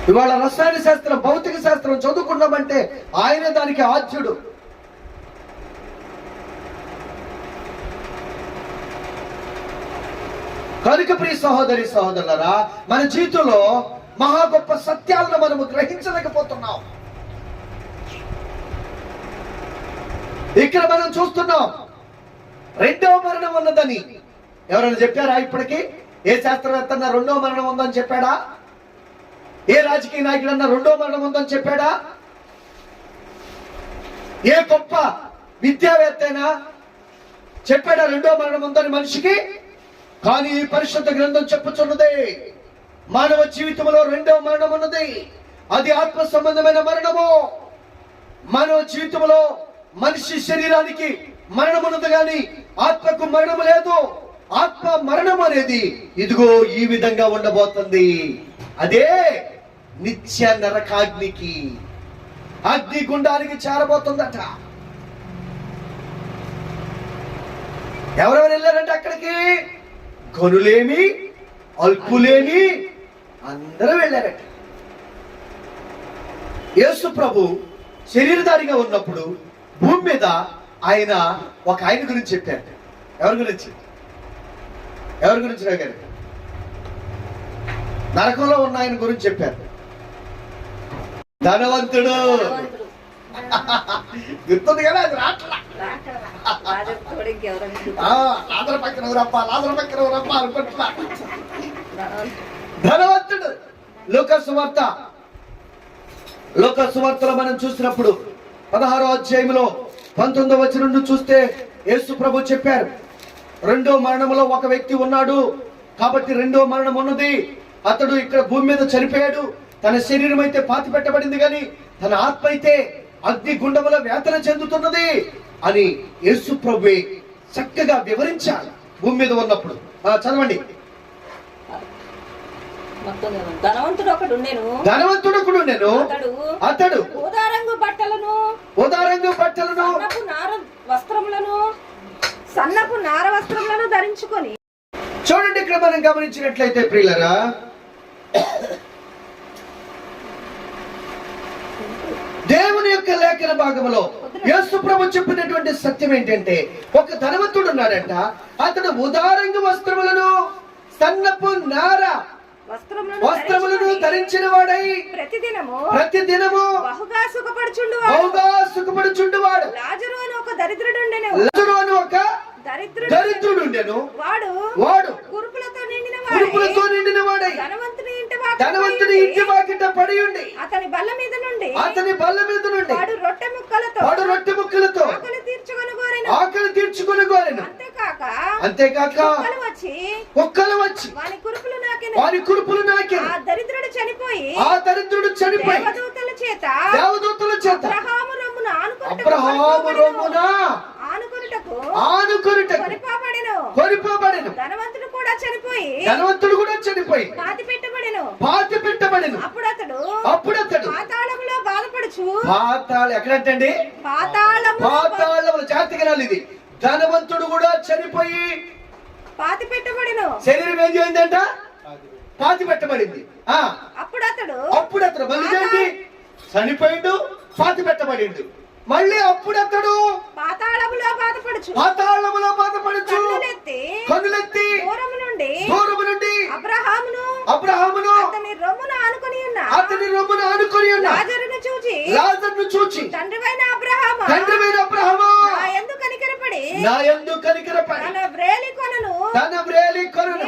ఇవాళ రసాయన శాస్త్రం, భౌతిక శాస్త్రం చదువుకున్నామంటే ఆయన దానికి ఆద్యుడు. కనుక ప్రియ సహోదరి సహోదరులారా, మన జీవితంలో మహా గొప్ప సత్యాలను మనము గ్రహించలేకపోతున్నాం. ఇక్కడ మనం చూస్తున్నాం రెండవ మరణం ఉన్నదని. ఎవరైనా చెప్పారా ఇప్పటికీ? ఏ శాస్త్రవేత్త అన్న రెండో మరణం ఉందని చెప్పాడా? ఏ రాజకీయ నాయకుడు అన్న రెండో మరణం ఉందని చెప్పాడా? ఏ గొప్ప విద్యావేత్త అయినా చెప్పాడా రెండో మరణం ఉందని మనిషికి? కానీ ఈ పరిశుద్ధ గ్రంథం చెప్పుచున్నదే మానవ జీవితంలో రెండవ మరణం ఉన్నది. అది ఆత్మ సంబంధమైన మరణము. మానవ జీవితంలో మనిషి శరీరానికి మరణం ఉన్నది కానీ ఆత్మకు మరణం లేదు. ఆత్మ మరణం అనేది ఇదిగో ఈ విధంగా ఉండబోతుంది. అదే నిత్య నరకాగ్నికి, అగ్ని గుండానికి చేరబోతుందట. ఎవరెవరు వెళ్ళారంటే అక్కడికి? గనులేమి అల్పులేమి అందరూ వెళ్ళారట. యేసు ప్రభు శరీరధారిగా ఉన్నప్పుడు భూమి మీద ఆయన ఒక ఆయన గురించి చెప్పారు. ఎవరి గురించి? ఎవరి గురించి రాగారు? నరకంలో ఉన్న ఆయన గురించి చెప్పారు. ధనవంతుడు. గుర్తుంది కదా? అది రాట్లా. లాజరు పక్కన ఊరప్ప, లాజరు పక్కన ఊరప్ప అనుకుంటున్నా. ధనవంతుడు. లోక సువార్తలో మనం చూసినప్పుడు 16వ అధ్యాయంలో 19వ వచనం నుండి చూస్తే యేసు ప్రభు చెప్పారు, రెండో మరణంలో ఒక వ్యక్తి ఉన్నాడు కాబట్టి రెండో మరణం ఉన్నది. అతడు ఇక్కడ భూమి మీద చనిపోయాడు. తన శరీరం అయితే పాతి పెట్టబడింది కానీ తన ఆత్మ అయితే అగ్ని గుండముల వేతన చెందుతున్నది అని యేసు ప్రభువే చక్కగా వివరించాడు భూమి మీద ఉన్నప్పుడు. చదవండి. ధనవంతుడు ఒకడు ఉండెను. అతడు ఊదారంగు బట్టలను సన్నపు నార వస్త్రములను ధరించుకొని. చూడండి, ఇక్కడ మనం గమనించినట్లయితే ప్రియులరా, దేవుని యొక్క లేఖన భాగంలో యేసు ప్రభు చెప్పినటువంటి సత్యం ఏంటంటే, ఒక ధనవంతుడు ఉన్నాడంట. అతడు ఉదారంగు వస్త్రములను సన్నపు నార వస్త్రములను ధరించిన వాడై ప్రతిదినము బహుగా సుఖపడుచుండువాడు. లాజరు అని ఒక దరిద్రుడు ఉండెను. వాడు కురుపులతో నిండిన వాడై ధనవంతుని ఇంటి వాకిట పడి ఉండి అతని బల్ల మీద నుండి వాడు రొట్టె ముక్కలతో ఆకలి తీర్చుకొని కోరెను. అంతేకాక కుక్కలు వచ్చి వారి కురుపులు నాకెను. ఆ దరిద్రుడు చనిపోయి దేవదూతల చేత అబ్రహాము రొమ్మున ఆనుకొనుటకు కొనిపోబడెను. ధనవంతుడు కూడా చనిపోయి పాతి పెట్టబడెను. అప్పుడు అతడు ఎక్కడంటండి? పాతాళములో. జాగ్రత్తగా రాలి ఇది. ధనవంతుడు కూడా చనిపోయి పాతి పెట్టబడెను. శరీరం ఏం చేయిందంట? పాతి పెట్టబడింది. అప్పుడు అతడు మళ్ళీ ఏంటి? చనిపోయిండు, పాతి పెట్టబడిండు. మళ్ళీ అప్పుడు అతడు పాతాళములో బాధపడుచు కన్నులెత్తి దూరము నుండి అబ్రహామును అతని రొమ్మున ఆనుకొని ఉన్న లాజరును చూచి తండ్రివైన అబ్రహాము నా యందు కనికరపడి తన వ్రేలి కొనను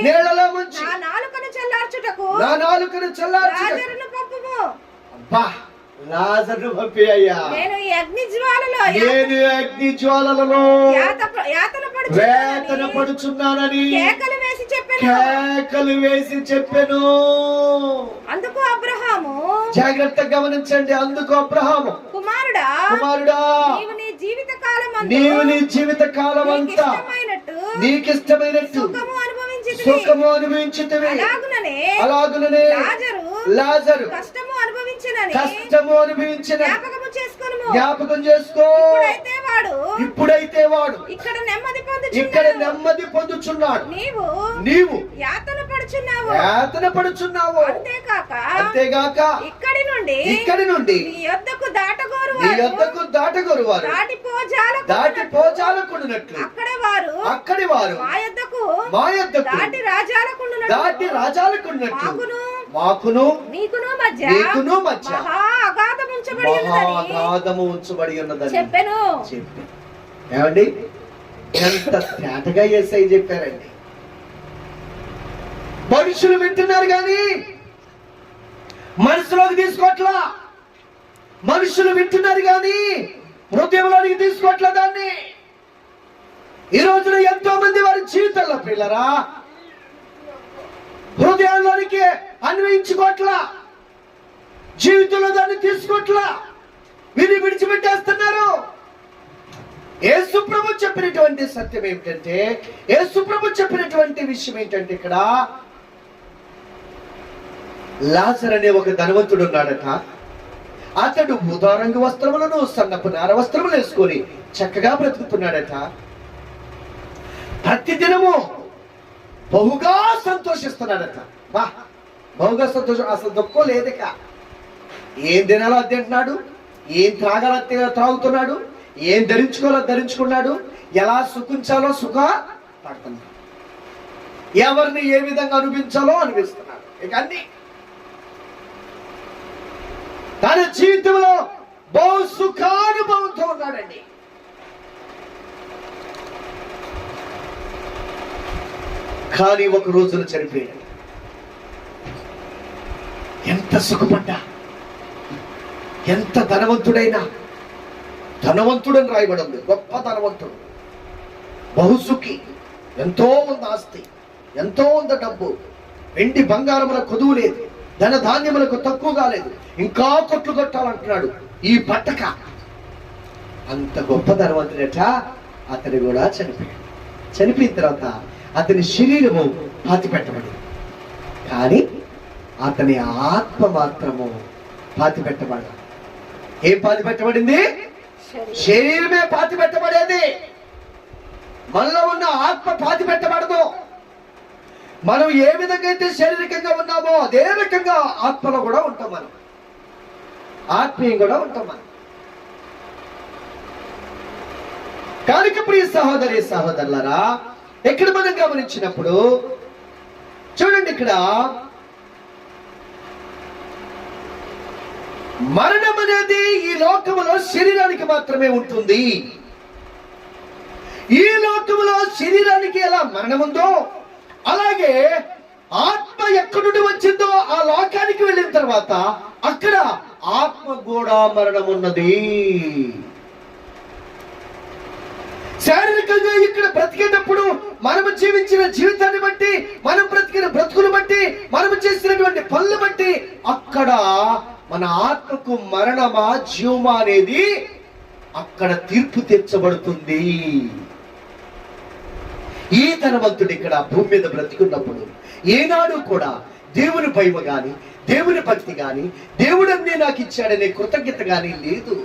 నీళ్లలో ముంచి నా నాలుకను చల్లార్చుటకు లాజరును పంపుము. అబ్బా, లాజరును పంపి అయ్యా. నేను ఈ అగ్ని జ్వాలలలో వేతన పడుచున్నానని కేకలు వేసి చెప్పెను. అందుకు అబ్రహాము, జాగ్రత్తగా గమనించండి, అందుకు అబ్రహాము, కుమారుడా నీవు నీ జీవిత కాలం అంతా నీకిష్టమైనట్టు సుఖము అనుభవించితివి. అలాగుననే లాజరు కష్టము అనుభవించిన జ్ఞాపకం చేసుకో. ఇప్పుడైతే వాడు ఇక్కడ నెమ్మది పొందుచున్నాడు. నీవు యాతన పడుచున్నావు. అంతేగాక ఇక్కడి నుండి నీ యొద్దకు దాటగోరు వారు దాటిపోజాలకుండునట్లు అక్కడి వారు మా యొద్దకు దాటి రాజాలకుండునట్లు మాకును నీకును మధ్య ఉంచబడి ఉన్నదని మహాగాధము ఉంచబడి ఉన్నదని చెప్పాను. చెప్పి ఏమండి ఎంత తేటగా యేసయ్య చెప్పారండి. మనుషులు వింటున్నారు కానీ మనసులోకి తీసుకోవట్లా. మనుషులు వింటున్నారు కానీ హృదయంలోనికి తీసుకోవట్లా దాన్ని. ఈ రోజున ఎంతో మంది వారి జీవితంలో పిల్లరా హృదయంలోనికి అన్వయించుకోవట్లా, జీవితంలో దాన్ని తీసుకోవట్లా, విని విడిచిపెట్టేస్తున్నారు. యేసుప్రభు చెప్పినటువంటి సత్యం ఏమిటంటే, యేసుప్రభు చెప్పినటువంటి విషయం ఏంటంటే, ఇక్కడ లాజరు అనే ఒక ధనవంతుడు ఉన్నాడట. అతడు ఊదా రంగు వస్త్రములను సన్నపు నార వస్త్రములు వేసుకొని చక్కగా బ్రతుకుతున్నాడట. ప్రతి దినము బహుగా సంతోషిస్తున్నాడట. బహుగా సంతోషం, అసలు దుఃఖం లేదిక. ఏం తినాలో అది తింటున్నాడు, ఏం త్రాగాలో త్రాగుతున్నాడు, ఏం ధరించుకోవాలో ధరించుకున్నాడు, ఎలా సుఖించాలో సుఖ పడుతున్నాడు, ఎవరిని ఏ విధంగా అనిపించాలో అనిపిస్తున్నాడు. ఇక అన్ని తన జీవితంలో బహు సుఖానుభవంతో ఉన్నాడండి. కానీ ఒక రోజున చనిపోయాడు. ఎంత సుఖపడ్డా, ఎంత ధనవంతుడైనా, ధనవంతుడని రాయబడి ఉంది, గొప్ప ధనవంతుడు, బహుసుఖి, ఎంతో ఉంది ఆస్తి, ఎంతో ఉంది డబ్బు, వెండి బంగారముల కొదువు లేదు, ధన ధాన్యములకు తక్కువ కాలేదు, ఇంకా కొట్లు కొట్టాలంటున్నాడు ఈ పట్టక. అంత గొప్ప ధనవంతుడట. అతడు కూడా చనిపోయాడు. చనిపోయిన తర్వాత అతని శరీరము పాతి పెట్టబడింది, కానీ అతని ఆత్మ మాత్రము పాతి పెట్టబడాలి. ఏం పాతి పెట్టబడింది? శరీరమే పాతి పెట్టబడేది. మనలో ఉన్న ఆత్మ పాతి పెట్టబడదు. మనం ఏ విధంగా అయితే శారీరకంగా ఉన్నామో అదే రకంగా ఆత్మలో కూడా ఉంటాం. మనం ఆత్మీయం కూడా ఉంటాం. మనం కనుక ప్రియ సహోదరి సహోదరులారా, ఇక్కడ మనం గమనించినప్పుడు చూడండి, ఇక్కడ మరణం అనేది ఈ లోకములో శరీరానికి మాత్రమే ఉంటుంది. ఈ లోకములో శరీరానికి ఎలా మరణం ఉందో అలాగే ఆత్మ ఎక్కడి నుండి వచ్చిందో ఆ లోకానికి వెళ్ళిన తర్వాత అక్కడ ఆత్మ కూడా మరణం ఉన్నది. శారీరకంగా ఇక్కడ బ్రతికేటప్పుడు మనము జీవించిన జీవితాన్ని బట్టి, మనం బ్రతికిన బ్రతుకులు బట్టి, మనము చేసినటువంటి పనులు బట్టి అక్కడ మన ఆత్మకు మరణమా జీవమా అనేది అక్కడ తీర్పు తీర్చబడుతుంది. ఈ ధనవంతుడు ఇక్కడ భూమి మీద బ్రతికున్నప్పుడు ఏనాడు కూడా దేవుని భయం గాని, దేవుని భక్తి గాని, దేవుడన్నీ నాకు ఇచ్చాడనే కృతజ్ఞత గాని లేదు.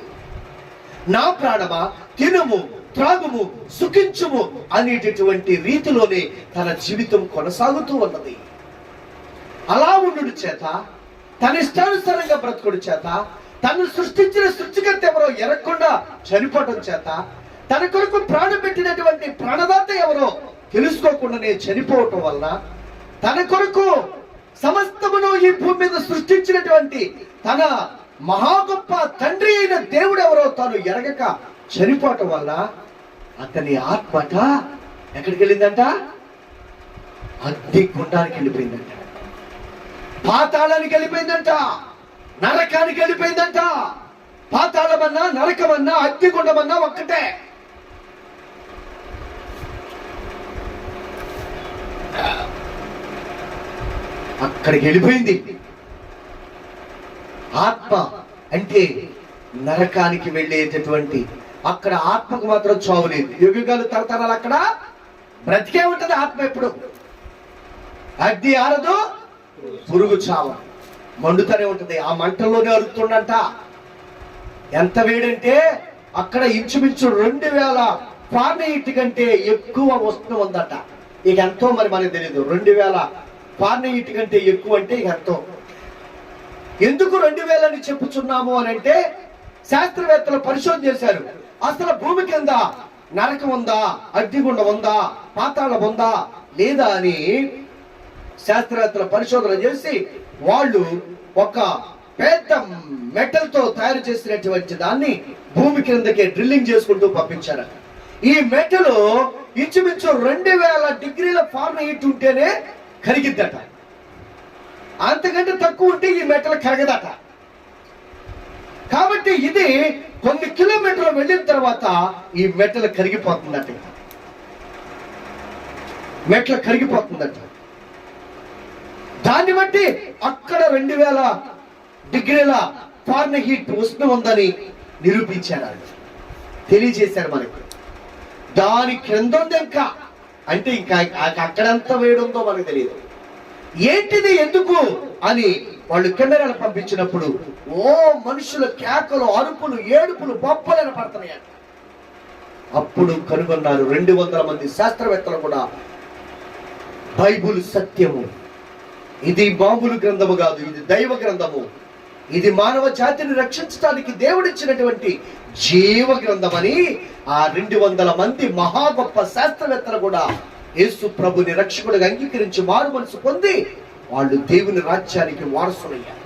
నా ప్రాణమా తినము త్రాగుము సుఖించుము అనేటటువంటి రీతిలోనే తన జీవితం కొనసాగుతూ ఉన్నది. అలా ఉండు చేత, తన ఇష్టానుసారంగా బ్రతుకుడు చేత, తను సృష్టించిన సృష్టికర్త ఎవరో ఎరగకుండా చనిపోవడం చేత, తన కొరకు ప్రాణం పెట్టినటువంటి ప్రాణదాత ఎవరో తెలుసుకోకుండానే చనిపోవటం వల్ల, తన కొరకు సమస్తమును ఈ భూమి మీద సృష్టించినటువంటి తన మహా గొప్ప తండ్రి అయిన దేవుడు ఎవరో తాను ఎరగక చనిపోవటం వల్ల అతని ఆత్మట ఎక్కడికి వెళ్ళిందంట? అగ్ని గుండానికి వెళ్ళిపోయిందంట, పాతాళానికి వెళ్ళిపోయిందంట, నరకానికి వెళ్ళిపోయిందంట. పాతాళమన్నా నరకమన్నా అగ్నిగుండమన్నా ఒక్కటే. అక్కడికి వెళ్ళిపోయింది. ఆత్మ అంటే నరకానికి వెళ్ళేటటువంటి, అక్కడ ఆత్మకు మాత్రం చావు లేదు. యుగాలు తరతరాలు అక్కడ బ్రతికే ఉంటది ఆత్మ. ఎప్పుడు అగ్ని ఆరదు, పురుగు చావ మండుతూనే ఉంటది. ఆ మంటల్లోనే అరుతుండంట. ఎంత వేడంటే అక్కడ ఇంచుమించు 2000 ఫారెన్హీట్ కంటే ఎక్కువ వస్తువు ఉందట. ఇక ఎంతో మరి మనకు తెలియదు. 2000 ఫారెన్హీట్ కంటే ఎక్కువ అంటే ఇక ఎంతో. ఎందుకు 2000 అని చెప్పుచున్నాము అని అంటే, శాస్త్రవేత్తలు పరిశోధన చేశారు. అసలు భూమి కింద నరకం ఉందా, అగ్నిగుండం ఉందా, పాతాళం ఉందా లేదా అని శాస్త్రవేత్తలు పరిశోధన చేసి వాళ్ళు ఒక పెద్ద మెటల్ తో తయారు చేసినటువంటి దాన్ని భూమి క్రిందకే డ్రిల్లింగ్ చేసుకుంటూ పంపించారు. ఈ మెటల్ ఇంచుమించు 2000 డిగ్రీల ఫారెన్హీట్ ఉంటేనే కరిగిద్దట. అంతకంటే తక్కువ ఉంటే ఈ మెటల్ కరగదట. కాబట్టి ఇది కొన్ని కిలోమీటర్లు వెళ్ళిన తర్వాత ఈ మెటల్ కరిగిపోతుందట. మెటల్ కరిగిపోతుందట. దాన్ని బట్టి అక్కడ 2000 డిగ్రీల ఫారెన్హీట్ ఉష్ణం ఉందని నిరూపించారు, తెలియజేశారు మనకు. దాని క్రింద ఉంది ఇంకా, అంటే ఇంకా అక్కడంతా వేడి ఉందో మనకు తెలియదు. ఏంటిది ఎందుకు అని వాళ్ళు కెమెరాలు పంపించినప్పుడు మనుషుల కేకలు, అరుపులు, ఏడుపులు, బొప్పలు పడుతున్నాయి. అప్పుడు కనుగొన్నారు 200 మంది శాస్త్రవేత్తలు కూడా, బైబుల్ సత్యము, ఇది మామూలు గ్రంథము కాదు, ఇది దైవ గ్రంథము, ఇది మానవ జాతిని రక్షించడానికి దేవుడిచ్చినటువంటి జీవ గ్రంథమని ఆ 200 మంది మహా గొప్ప శాస్త్రవేత్తలు కూడా యేసు ప్రభుని రక్షకుడిగా అంగీకరించి మారు మనసు పొంది వాళ్ళు దేవుని రాజ్యానికి వారసులయ్యారు.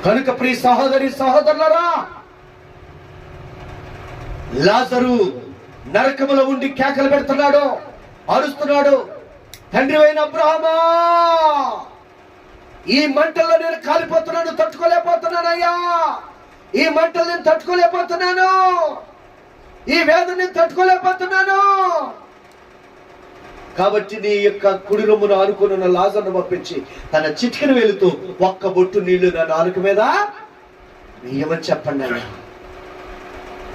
కనుక ప్రియ సహోదరి సహోదరులారా, లాజరు నరకములో ఉండి కేకలు పెడుతున్నాడు, అరుస్తున్నాడు, తండ్రి అయిన అబ్రహామా, ఈ మంటల్లో నేను కాలిపోతున్నాను, తట్టుకోలేకపోతున్నానయ్యా, ఈ మంటలు నేను తట్టుకోలేకపోతున్నాను, ఈ వేదన నేను తట్టుకోలేకపోతున్నాను. కాబట్టి నీ యొక్క కుడి రొమ్మును ఆనుకున్న లాజరును పంపించి తన చిటికెన వెళుతూ ఒక్క బొట్టు నీళ్లు నా నాలుక మీద వేయమని చెప్పండి అయ్యా.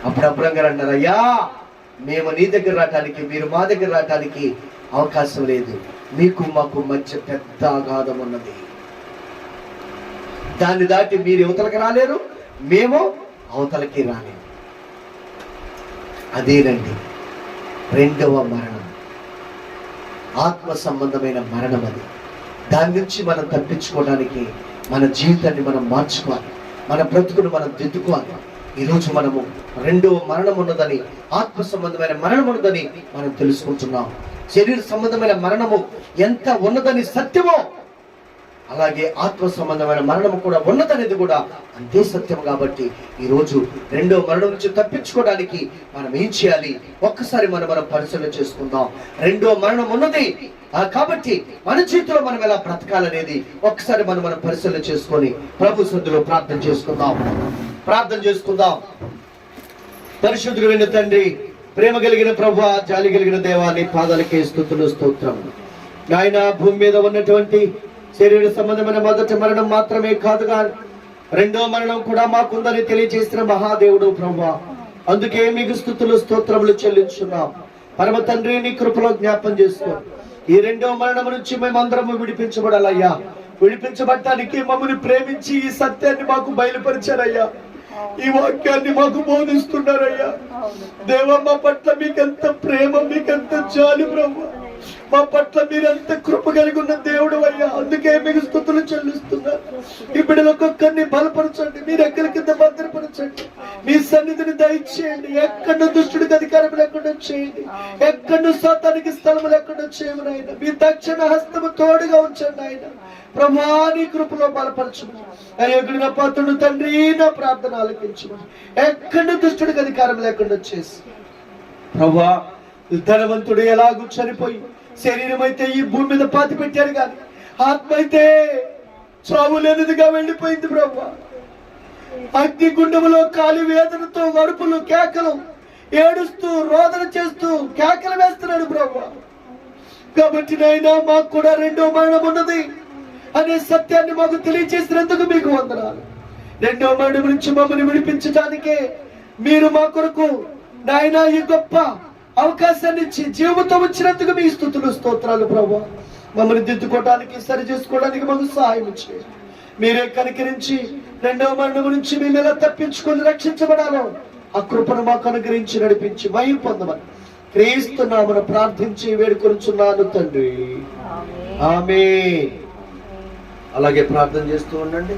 అప్పుడు అబ్రహం గారు అన్నారు, అయ్యా మేము నీ దగ్గర రావటానికి, మీరు మా దగ్గర రావటానికి అవకాశం లేదు, మీకు మాకు మధ్య పెద్ద అగాధం ఉన్నది, దాన్ని దాటి మీరు యువతలకి రాలేరు, మేము అవతలకి రాలేము. అదేనండి రెండవ మరణం, ఆత్మ సంబంధమైన మరణం. అది దాని నుంచి మనం తప్పించుకోవడానికి మన జీవితాన్ని మనం మార్చుకోవాలి, మన బ్రతుకును మనం దిద్దుకోవాలి. ఈరోజు మనము రెండవ మరణం ఉన్నదని, ఆత్మ సంబంధమైన మరణం ఉన్నదని మనం తెలుసుకుంటున్నాం. శరీర సంబంధమైన మరణము ఎంత ఉన్నదని సత్యమో, అలాగే ఆత్మ సంబంధమైన మరణము కూడా ఉన్నదనేది కూడా అంతే సత్యం. కాబట్టి ఈరోజు రెండో మరణం నుంచి తప్పించుకోవడానికి మనం ఏం చేయాలి, ఒక్కసారి మనం పరిశీలన చేసుకుందాం. రెండో మరణం ఉన్నది కాబట్టి మన జీవితంలో మనం ఎలా బ్రతకాలనేది ఒక్కసారి మనం పరిశీలన చేసుకొని ప్రభు సన్నిధిలో ప్రార్థన చేసుకుందాం. పరిశుద్ధుడైన తండ్రి, ప్రేమ కలిగిన ప్రభువా, జాలి కలిగిన దేవా, నీ పాదాలకే స్తుతులు స్తోత్రం. నాయన, భూమి మీద ఉన్నటువంటి శరీర సంబంధమైన మొదటి మరణం మాత్రమే కాదు కానీ రెండో మరణం కూడా మాకుందని తెలియజేసిన మహాదేవుడు ప్రభువా, అందుకే మీకు స్తుతులు స్తోత్రములు చెల్లించున్నాం. పరమ తండ్రి, నీ కృపలో జ్ఞాపం చేసుకో, ఈ రెండో మరణం నుంచి మేమందరము విడిపించబడాలయ్యా. విడిపించబడటానికి మమ్మల్ని ప్రేమించి ఈ సత్యాన్ని మాకు బయలుపరిచారయ్యా, ఈ వాక్యాన్ని మాకు బోధిస్తున్నారయ్యా. దేవా, మా పట్ల మీకెంత ప్రేమ, మీకెంత జాలి ప్రభు, మా పట్ల మీరెంత కృప కలిగి ఉన్న దేవుడు అయ్యా. అందుకే మీకు స్తుతులు చెల్లిస్తున్నారు. ఈ బిడ్డలు ఒక్కొక్కరిని బలపరచండి, మీరు ఎక్కడి కింద భద్రపరచండి, మీ సన్నిధిని దయచేయండి. ఎక్కడ దుష్టుడికి అధికారం లేకుండా చేయండి, ఎక్కడ సాతానికి స్థలం లేకుండా చేయమని ఆయన మీ దక్షిణ హస్తము తోడుగా ఉంచండి ఆయన. ప్రభా, నీ కృపలో బలపరచమని అయ్యా పాత్రుడు తండ్రి, నా ప్రార్థన ఆలకించమని ఎక్కడ దుష్టుడికి అధికారం లేకుండా చేసి ప్రభా, ధనవంతుడు ఎలాగూ చనిపోయి శరీరం అయితే ఈ భూమి మీద పాతి పెట్టారు కానీ ఆత్మ అయితే చావు లేనిదిగా వెళ్ళిపోయింది ప్రభా. అగ్ని గుండములో కాలి వేదనతో వరుపులు, కేకలు, ఏడుస్తూ రోదన చేస్తూ కేకలు వేస్తున్నాడు ప్రభా. కాబట్టి నాయనా, మాకు కూడా రెండో మరణం ఉన్నది అనే సత్యాన్ని మాకు తెలియజేసినందుకు మీకు వందనాలు. రెండో మరణం నుంచి మమ్మల్ని విడిపించడానికే మీరు మా కొరకు నాయనా ఈ గొప్ప అవకాశాన్ని ఇచ్చి జీవితం వచ్చినందుకు మీ స్తుతులు స్తోత్రాలు ప్రభు. మమ్మల్ని దిద్దుకోవడానికి, సరి చేసుకోవడానికి మాకు సహాయం చేయండి. మీరే కనికరించి రెండవ మరణం నుంచి మేము ఎలా తప్పించుకొని రక్షించబడాలో ఆ కృపను మాకు అనుగ్రహించి నడిపించి మహిమ పొందమని క్రీస్తు నామమున ప్రార్థించి వేడుకొనుచున్నాను తండ్రి, ఆమేన్. అలాగే ప్రార్థన చేస్తూ ఉండండి.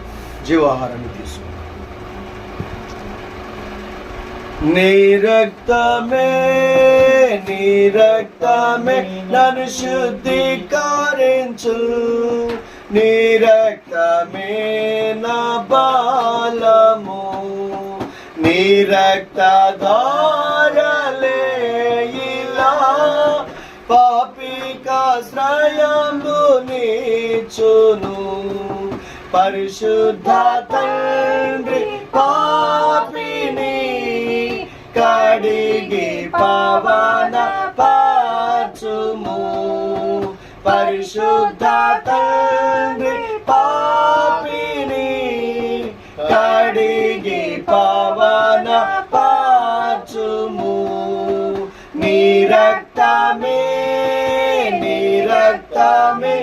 జీవాహారాన్ని తీసుకోండి. నీ రక్తమే నన్ను శుద్ధీకరించు, నీ రక్తమే నా బలము, నీ రక్తధారలే ఇలా పాపికాశ్రయము నీచును. పరిశుద్ధ తండ్రి పాపిని కడిగి పవన పాచుము. పరిశుద్ధ తండ్రి పాపిని కడిగి పవన పాచుము. నీ రక్తమే, నీ రక్తమే.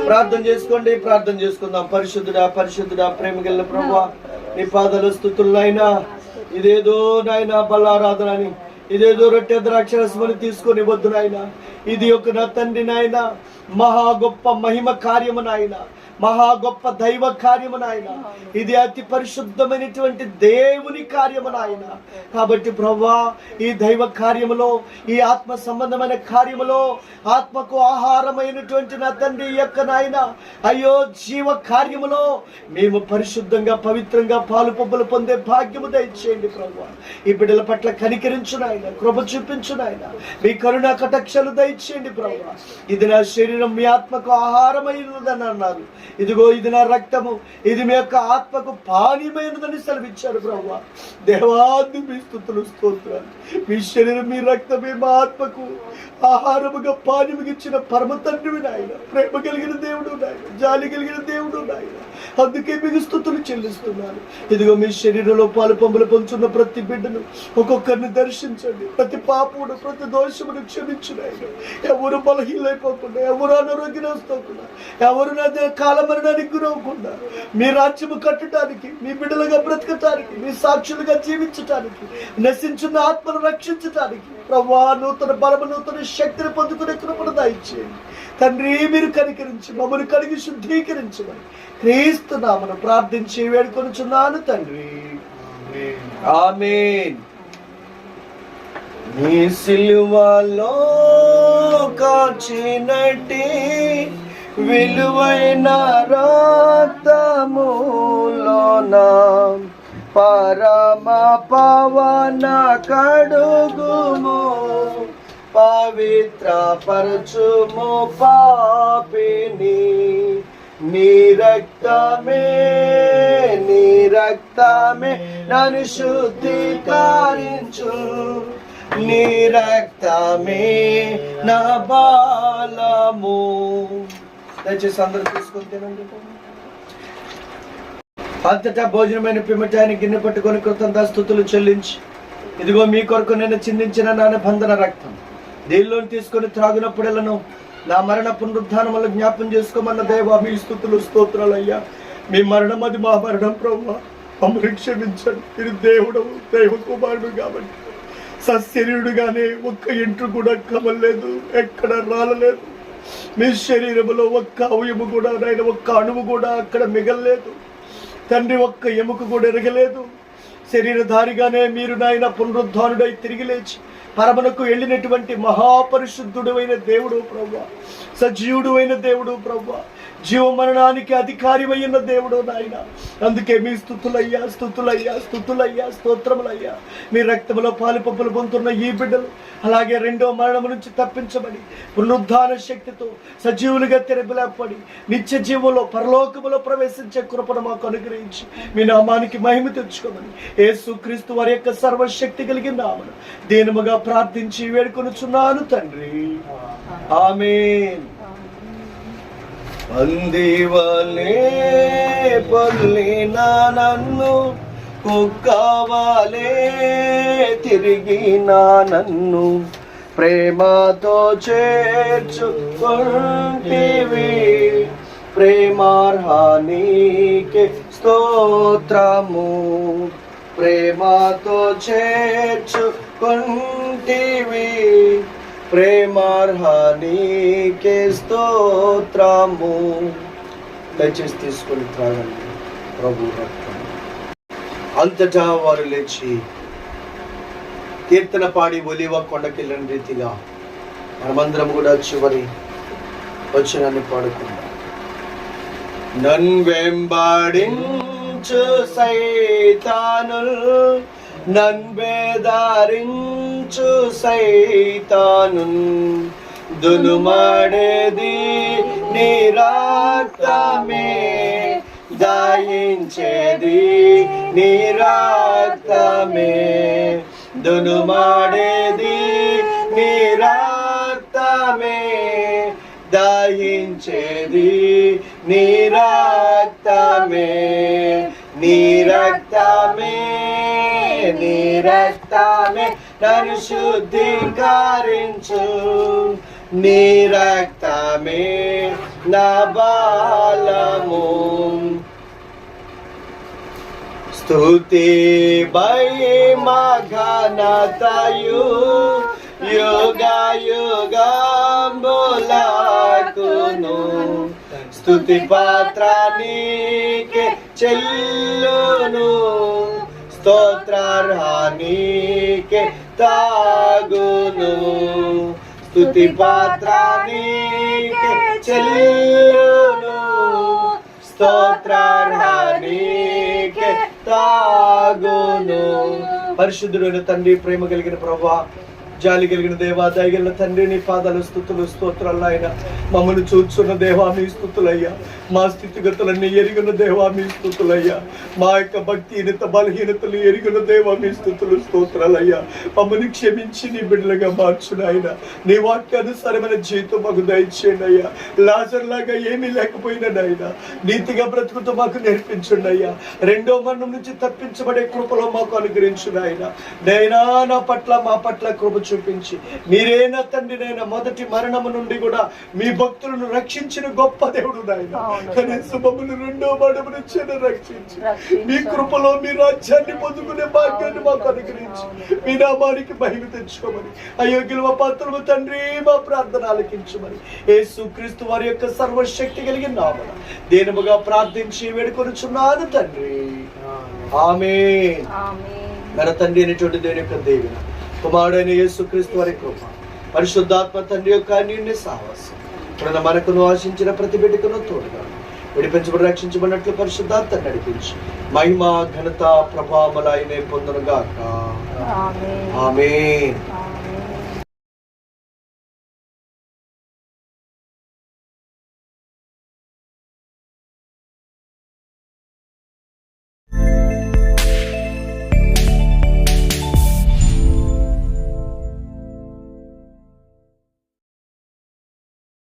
ప్రార్థన చేసుకోండి, ప్రార్థన చేసుకుందాం. పరిశుద్ధుడా, పరిశుద్ధుడా, ప్రేమ కలిగిన ప్రభువా, నీ పాదాల స్తుతులైనా, ఇదేదో నాయన బలారాధన అని, ఇదేదో రొట్టె ద్రాక్షరసమని తీసుకొని వద్దు నాయన. ఇది ఒక నా తండ్రి నాయన, మహా గొప్ప మహిమ కార్యము నాయన, మహా గొప్ప దైవ కార్యము నాయన. ఇది అతి పరిశుద్ధమైనటువంటి దేవుని కార్యము నాయన. కాబట్టి ప్రభువా, ఈ దైవ కార్యములో, ఈ ఆత్మ సంబంధమైన కార్యములో, ఆత్మకు ఆహారమైనటువంటి నా తండ్రి యొక్క నాయన అయ్యో జీవ కార్యములో మేము పరిశుద్ధంగా పవిత్రంగా పాలు పొబ్బలు పొందే భాగ్యము దయచేయండి ప్రభువా. ఈ బిడ్డల పట్ల కనికరించు నాయన, కృప చూపించు నాయన, మీ కరుణా కటాక్షాలు దయచేయండి ప్రభువా. ఇది నా శరీరం మీ ఆత్మకు ఆహారమైనదని అన్నారు. ఇదిగో ఇది నా రక్తము, ఇది మీ యొక్క ఆత్మకు పానీయమైనదని సెలవిచ్చారు ప్రభువా. దేవాది మీ స్తుతులు, స్తోత్రాలు. మీ శరీరం మీ రక్తమే మా ఆత్మకు ఆహారముగా పానీయముగా ఇచ్చిన పరమ తండ్రివి నాయన. ప్రేమ కలిగిన దేవుడు నాయన, జాలి కలిగిన దేవుడు నాయన. అందుకే మీకు స్తుతులు చెల్లిస్తున్నాను. ఇదిగో మీ శరీరంలో పాలు పంపులు పొందుతున్న ప్రతి బిడ్డను ఒక్కొక్కరిని దర్శించండి. ప్రతి పాపమును, ప్రతి దోషమును క్షమించు నాయన. ఎవరు బలహీనైపోకుండా, ఎవరు అనారోగ్యనొస్తకుండా, ఎవరు నా కాలమరణానికి గురవకుండా మీ రాజ్యము కట్టడానికి, మీ బిడ్డలుగా బ్రతకటానికి, మీ సాక్షులుగా జీవించటానికి, నశించిన ఆత్మను రక్షించటానికి ప్రభువా నూతన బలము, నూతన శక్తిని పొందుకునే కృపను దయచేయండి తండ్రి. మీరు కనికరించి మమ్మల్ని కడిగి శుద్ధీకరించమని క్రీస్తు నామమున ప్రార్థించి వేడుకొనుచున్నాను తండ్రి, ఆమేన్. నీ సిలువలో కాచినట్టి విలువైన రక్తములోన పరమ పవన కడుగుము, పవిత్ర పరచుము పాపిని. నీ రక్తమే, నీ రక్తమే నన్ను శుద్ధీకరించు, నీ రక్తమే నా బలము. దయచేసి అందరూ తీసుకుంటేనండి. అంతటా భోజనమైన పిమ్మట ఆయన గిన్నె పట్టుకొని కృతజ్ఞతాస్తుతులు చెల్లించి, ఇదిగో మీ కొరకు నేను చిందించిన నా నిబంధన రక్తం, దీనిలోని తీసుకొని త్రాగినప్పుడెలను నా మరణ పునరుద్ధానముల జ్ఞాపం చేసుకోమన్న దేవా మీ స్తుతులు, స్తోత్రాలు అయ్యా. మీ మరణం అది మా మరణం ప్రభువా, మమ్మల్ని క్షమించండి. మీరు దేవుడు, దైవ కుమారుడు కాబట్టి సశరీరుడుగానే ఒక్క ఇంటు కూడా కమలేదు, ఎక్కడ రాలలేదు. మీ శరీరములో ఒక్క అవయము కూడా నాయన, ఒక్క అణువు కూడా అక్కడ మిగలలేదు తండ్రి, ఒక్క ఎముక కూడా ఎరగలేదు. శరీరధారిగానే మీరు నాయన పునరుద్ధానుడై తిరిగి లేచి పరమునకు వెళ్ళినటువంటి మహాపరిశుద్ధుడు అయిన దేవుడు ప్రభువా, సజీవుడు అయిన దేవుడు ప్రభువా, జీవమరణానికి అధికారి అయిన దేవుడు నాయన. అందుకే మీ స్తుతులయ్యా, స్తుతులయ్యా, స్తుతులయ్యా, స్తోత్రములయ్యా. మీ రక్తములో పాలు పంపులు పొందుతున్న ఈ బిడ్డలు అలాగే రెండో మరణము నుంచి తప్పించబడి పునరుద్ధాన శక్తితో సజీవులుగా తెరపడి నిత్య జీవంలో పరలోకములో ప్రవేశించే కృపను మాకు అనుగ్రహించి మీ నామానికి మహిమ తెచ్చుకోమని యేసుక్రీస్తు వారి యొక్క సర్వశక్తి కలిగిన నామమున దీనముగా ప్రార్థించి వేడుకొనుచున్నాను తండ్రి, ఆమేన్. అందివలే పొర్లిన నన్ను, కుక్కవాలే తిరిగిన నన్ను, ప్రేమతో చేర్చుకుంటివి. ప్రేమార్హానికి స్తోత్రము, ప్రేమతో చేర్చుకుంటివి. ప్రేమార్హానికి స్తోత్రము. దయచేసి తీసుకొని త్రాగండి ప్రభు రక్తం. అంతటా వారు లేచి కీర్తన పాడి ఒలివ కొండకెళ్ళిన రీతిగా మనమందరం కూడా చివరి వచనాన్ని పాడుకుందాం. నన్ను వెంబడించు సైతానుల్, నన్ను బేదారించు సైతానున్, దునుమాడేది నీ రక్తమే, దయించేది నీ రక్తమే, దునుమాడేది నీ రక్తమే, దయించేది నీ రక్తమే, నీ రక్తమే, నీ రక్తమే నన్ను శుద్ధీకరించు, నీ రక్తమే నా బలము. స్తుతి మహిమ ఘనతయు యుగ యుగంబులకును, స్తుతి పాత్రానికి చెల్లును, స్తోత్రార్హానికి తాగును, స్తుతి పాత్రానికి చెల్లును, స్తోత్రార్హానికి తాగును. పరిశుద్ధుడైన తండ్రి, ప్రేమ కలిగిన ప్రభువా, జాలి కలిగిన దేవా, దయగలిగిన తండ్రి, నీ పాదాలు స్తుతులు స్తోత్రాలు ఆయన. మమ్మల్ని చూచున్న దేవా మీ స్తుతులయ్యా, మా స్థితిగతులన్నీ ఎరిగిన దేవా మీ స్తుతులయ్యా, మా యొక్క భక్తిహీనత బలహీనతలు ఎరిగిన దేవా మీ స్తుతులు స్తోత్రాలయ్యా. మమ్మల్ని క్షమించి నీ బిడ్డలుగా మార్చును ఆయన. నీ వాక్యానుసారమైన జీవితం మాకు దయచేయండి అయ్యా. లాజర్ లాగా ఏమీ లేకపోయినా నాయన నీతిగా బ్రతుకుతూ మాకు నేర్పించండి అయ్యా. రెండో మరణం నుంచి తప్పించబడే కృపలో మాకు అనుగ్రహించును ఆయన. నైనా నా పట్ల మా పట్ల కృప చూపించి మీరేనా తండ్రి నైనా మొదటి మరణము నుండి కూడా మీ భక్తులను రక్షించిన గొప్ప దేవుడు నాయన. కనీసం మమ్మల్ని రెండో మరణము నుంచి రక్షించి మీ కృపలో మీ రాజ్యాన్ని పొందుకునే భాగ్యాన్ని మాకు అనుగ్రహించి మీ నామానికి మహిమ తెచ్చుకోమని, అయోగ్యుల మా పాత్రము తండ్రి మా ప్రార్థన ఆలకించమని యేసుక్రీస్తు వారి యొక్క సర్వశక్తి కలిగిన నామమున దీనముగా ప్రార్థించి వేడుకొనుచున్నాను తండ్రి, ఆమేన్. మన తండ్రి అయినటువంటి దేవుని యొక్క దీవెన, కుమారుడైన యేసుక్రీస్తు వారి కృప, పరిశుద్ధాత్మ తండ్రి యొక్క అన్యోన్య సహవాసం ఇప్పుడు మనకును ఆశించిన ప్రతి బిడ్డకును తోడుగా విడిపించబడి రక్షించబడినట్లు పరిశుద్ధాత్మ నడిపించి మహిమ ఘనత ప్రభావములు ఆయనే పొందునుగాక. ఆమేన్.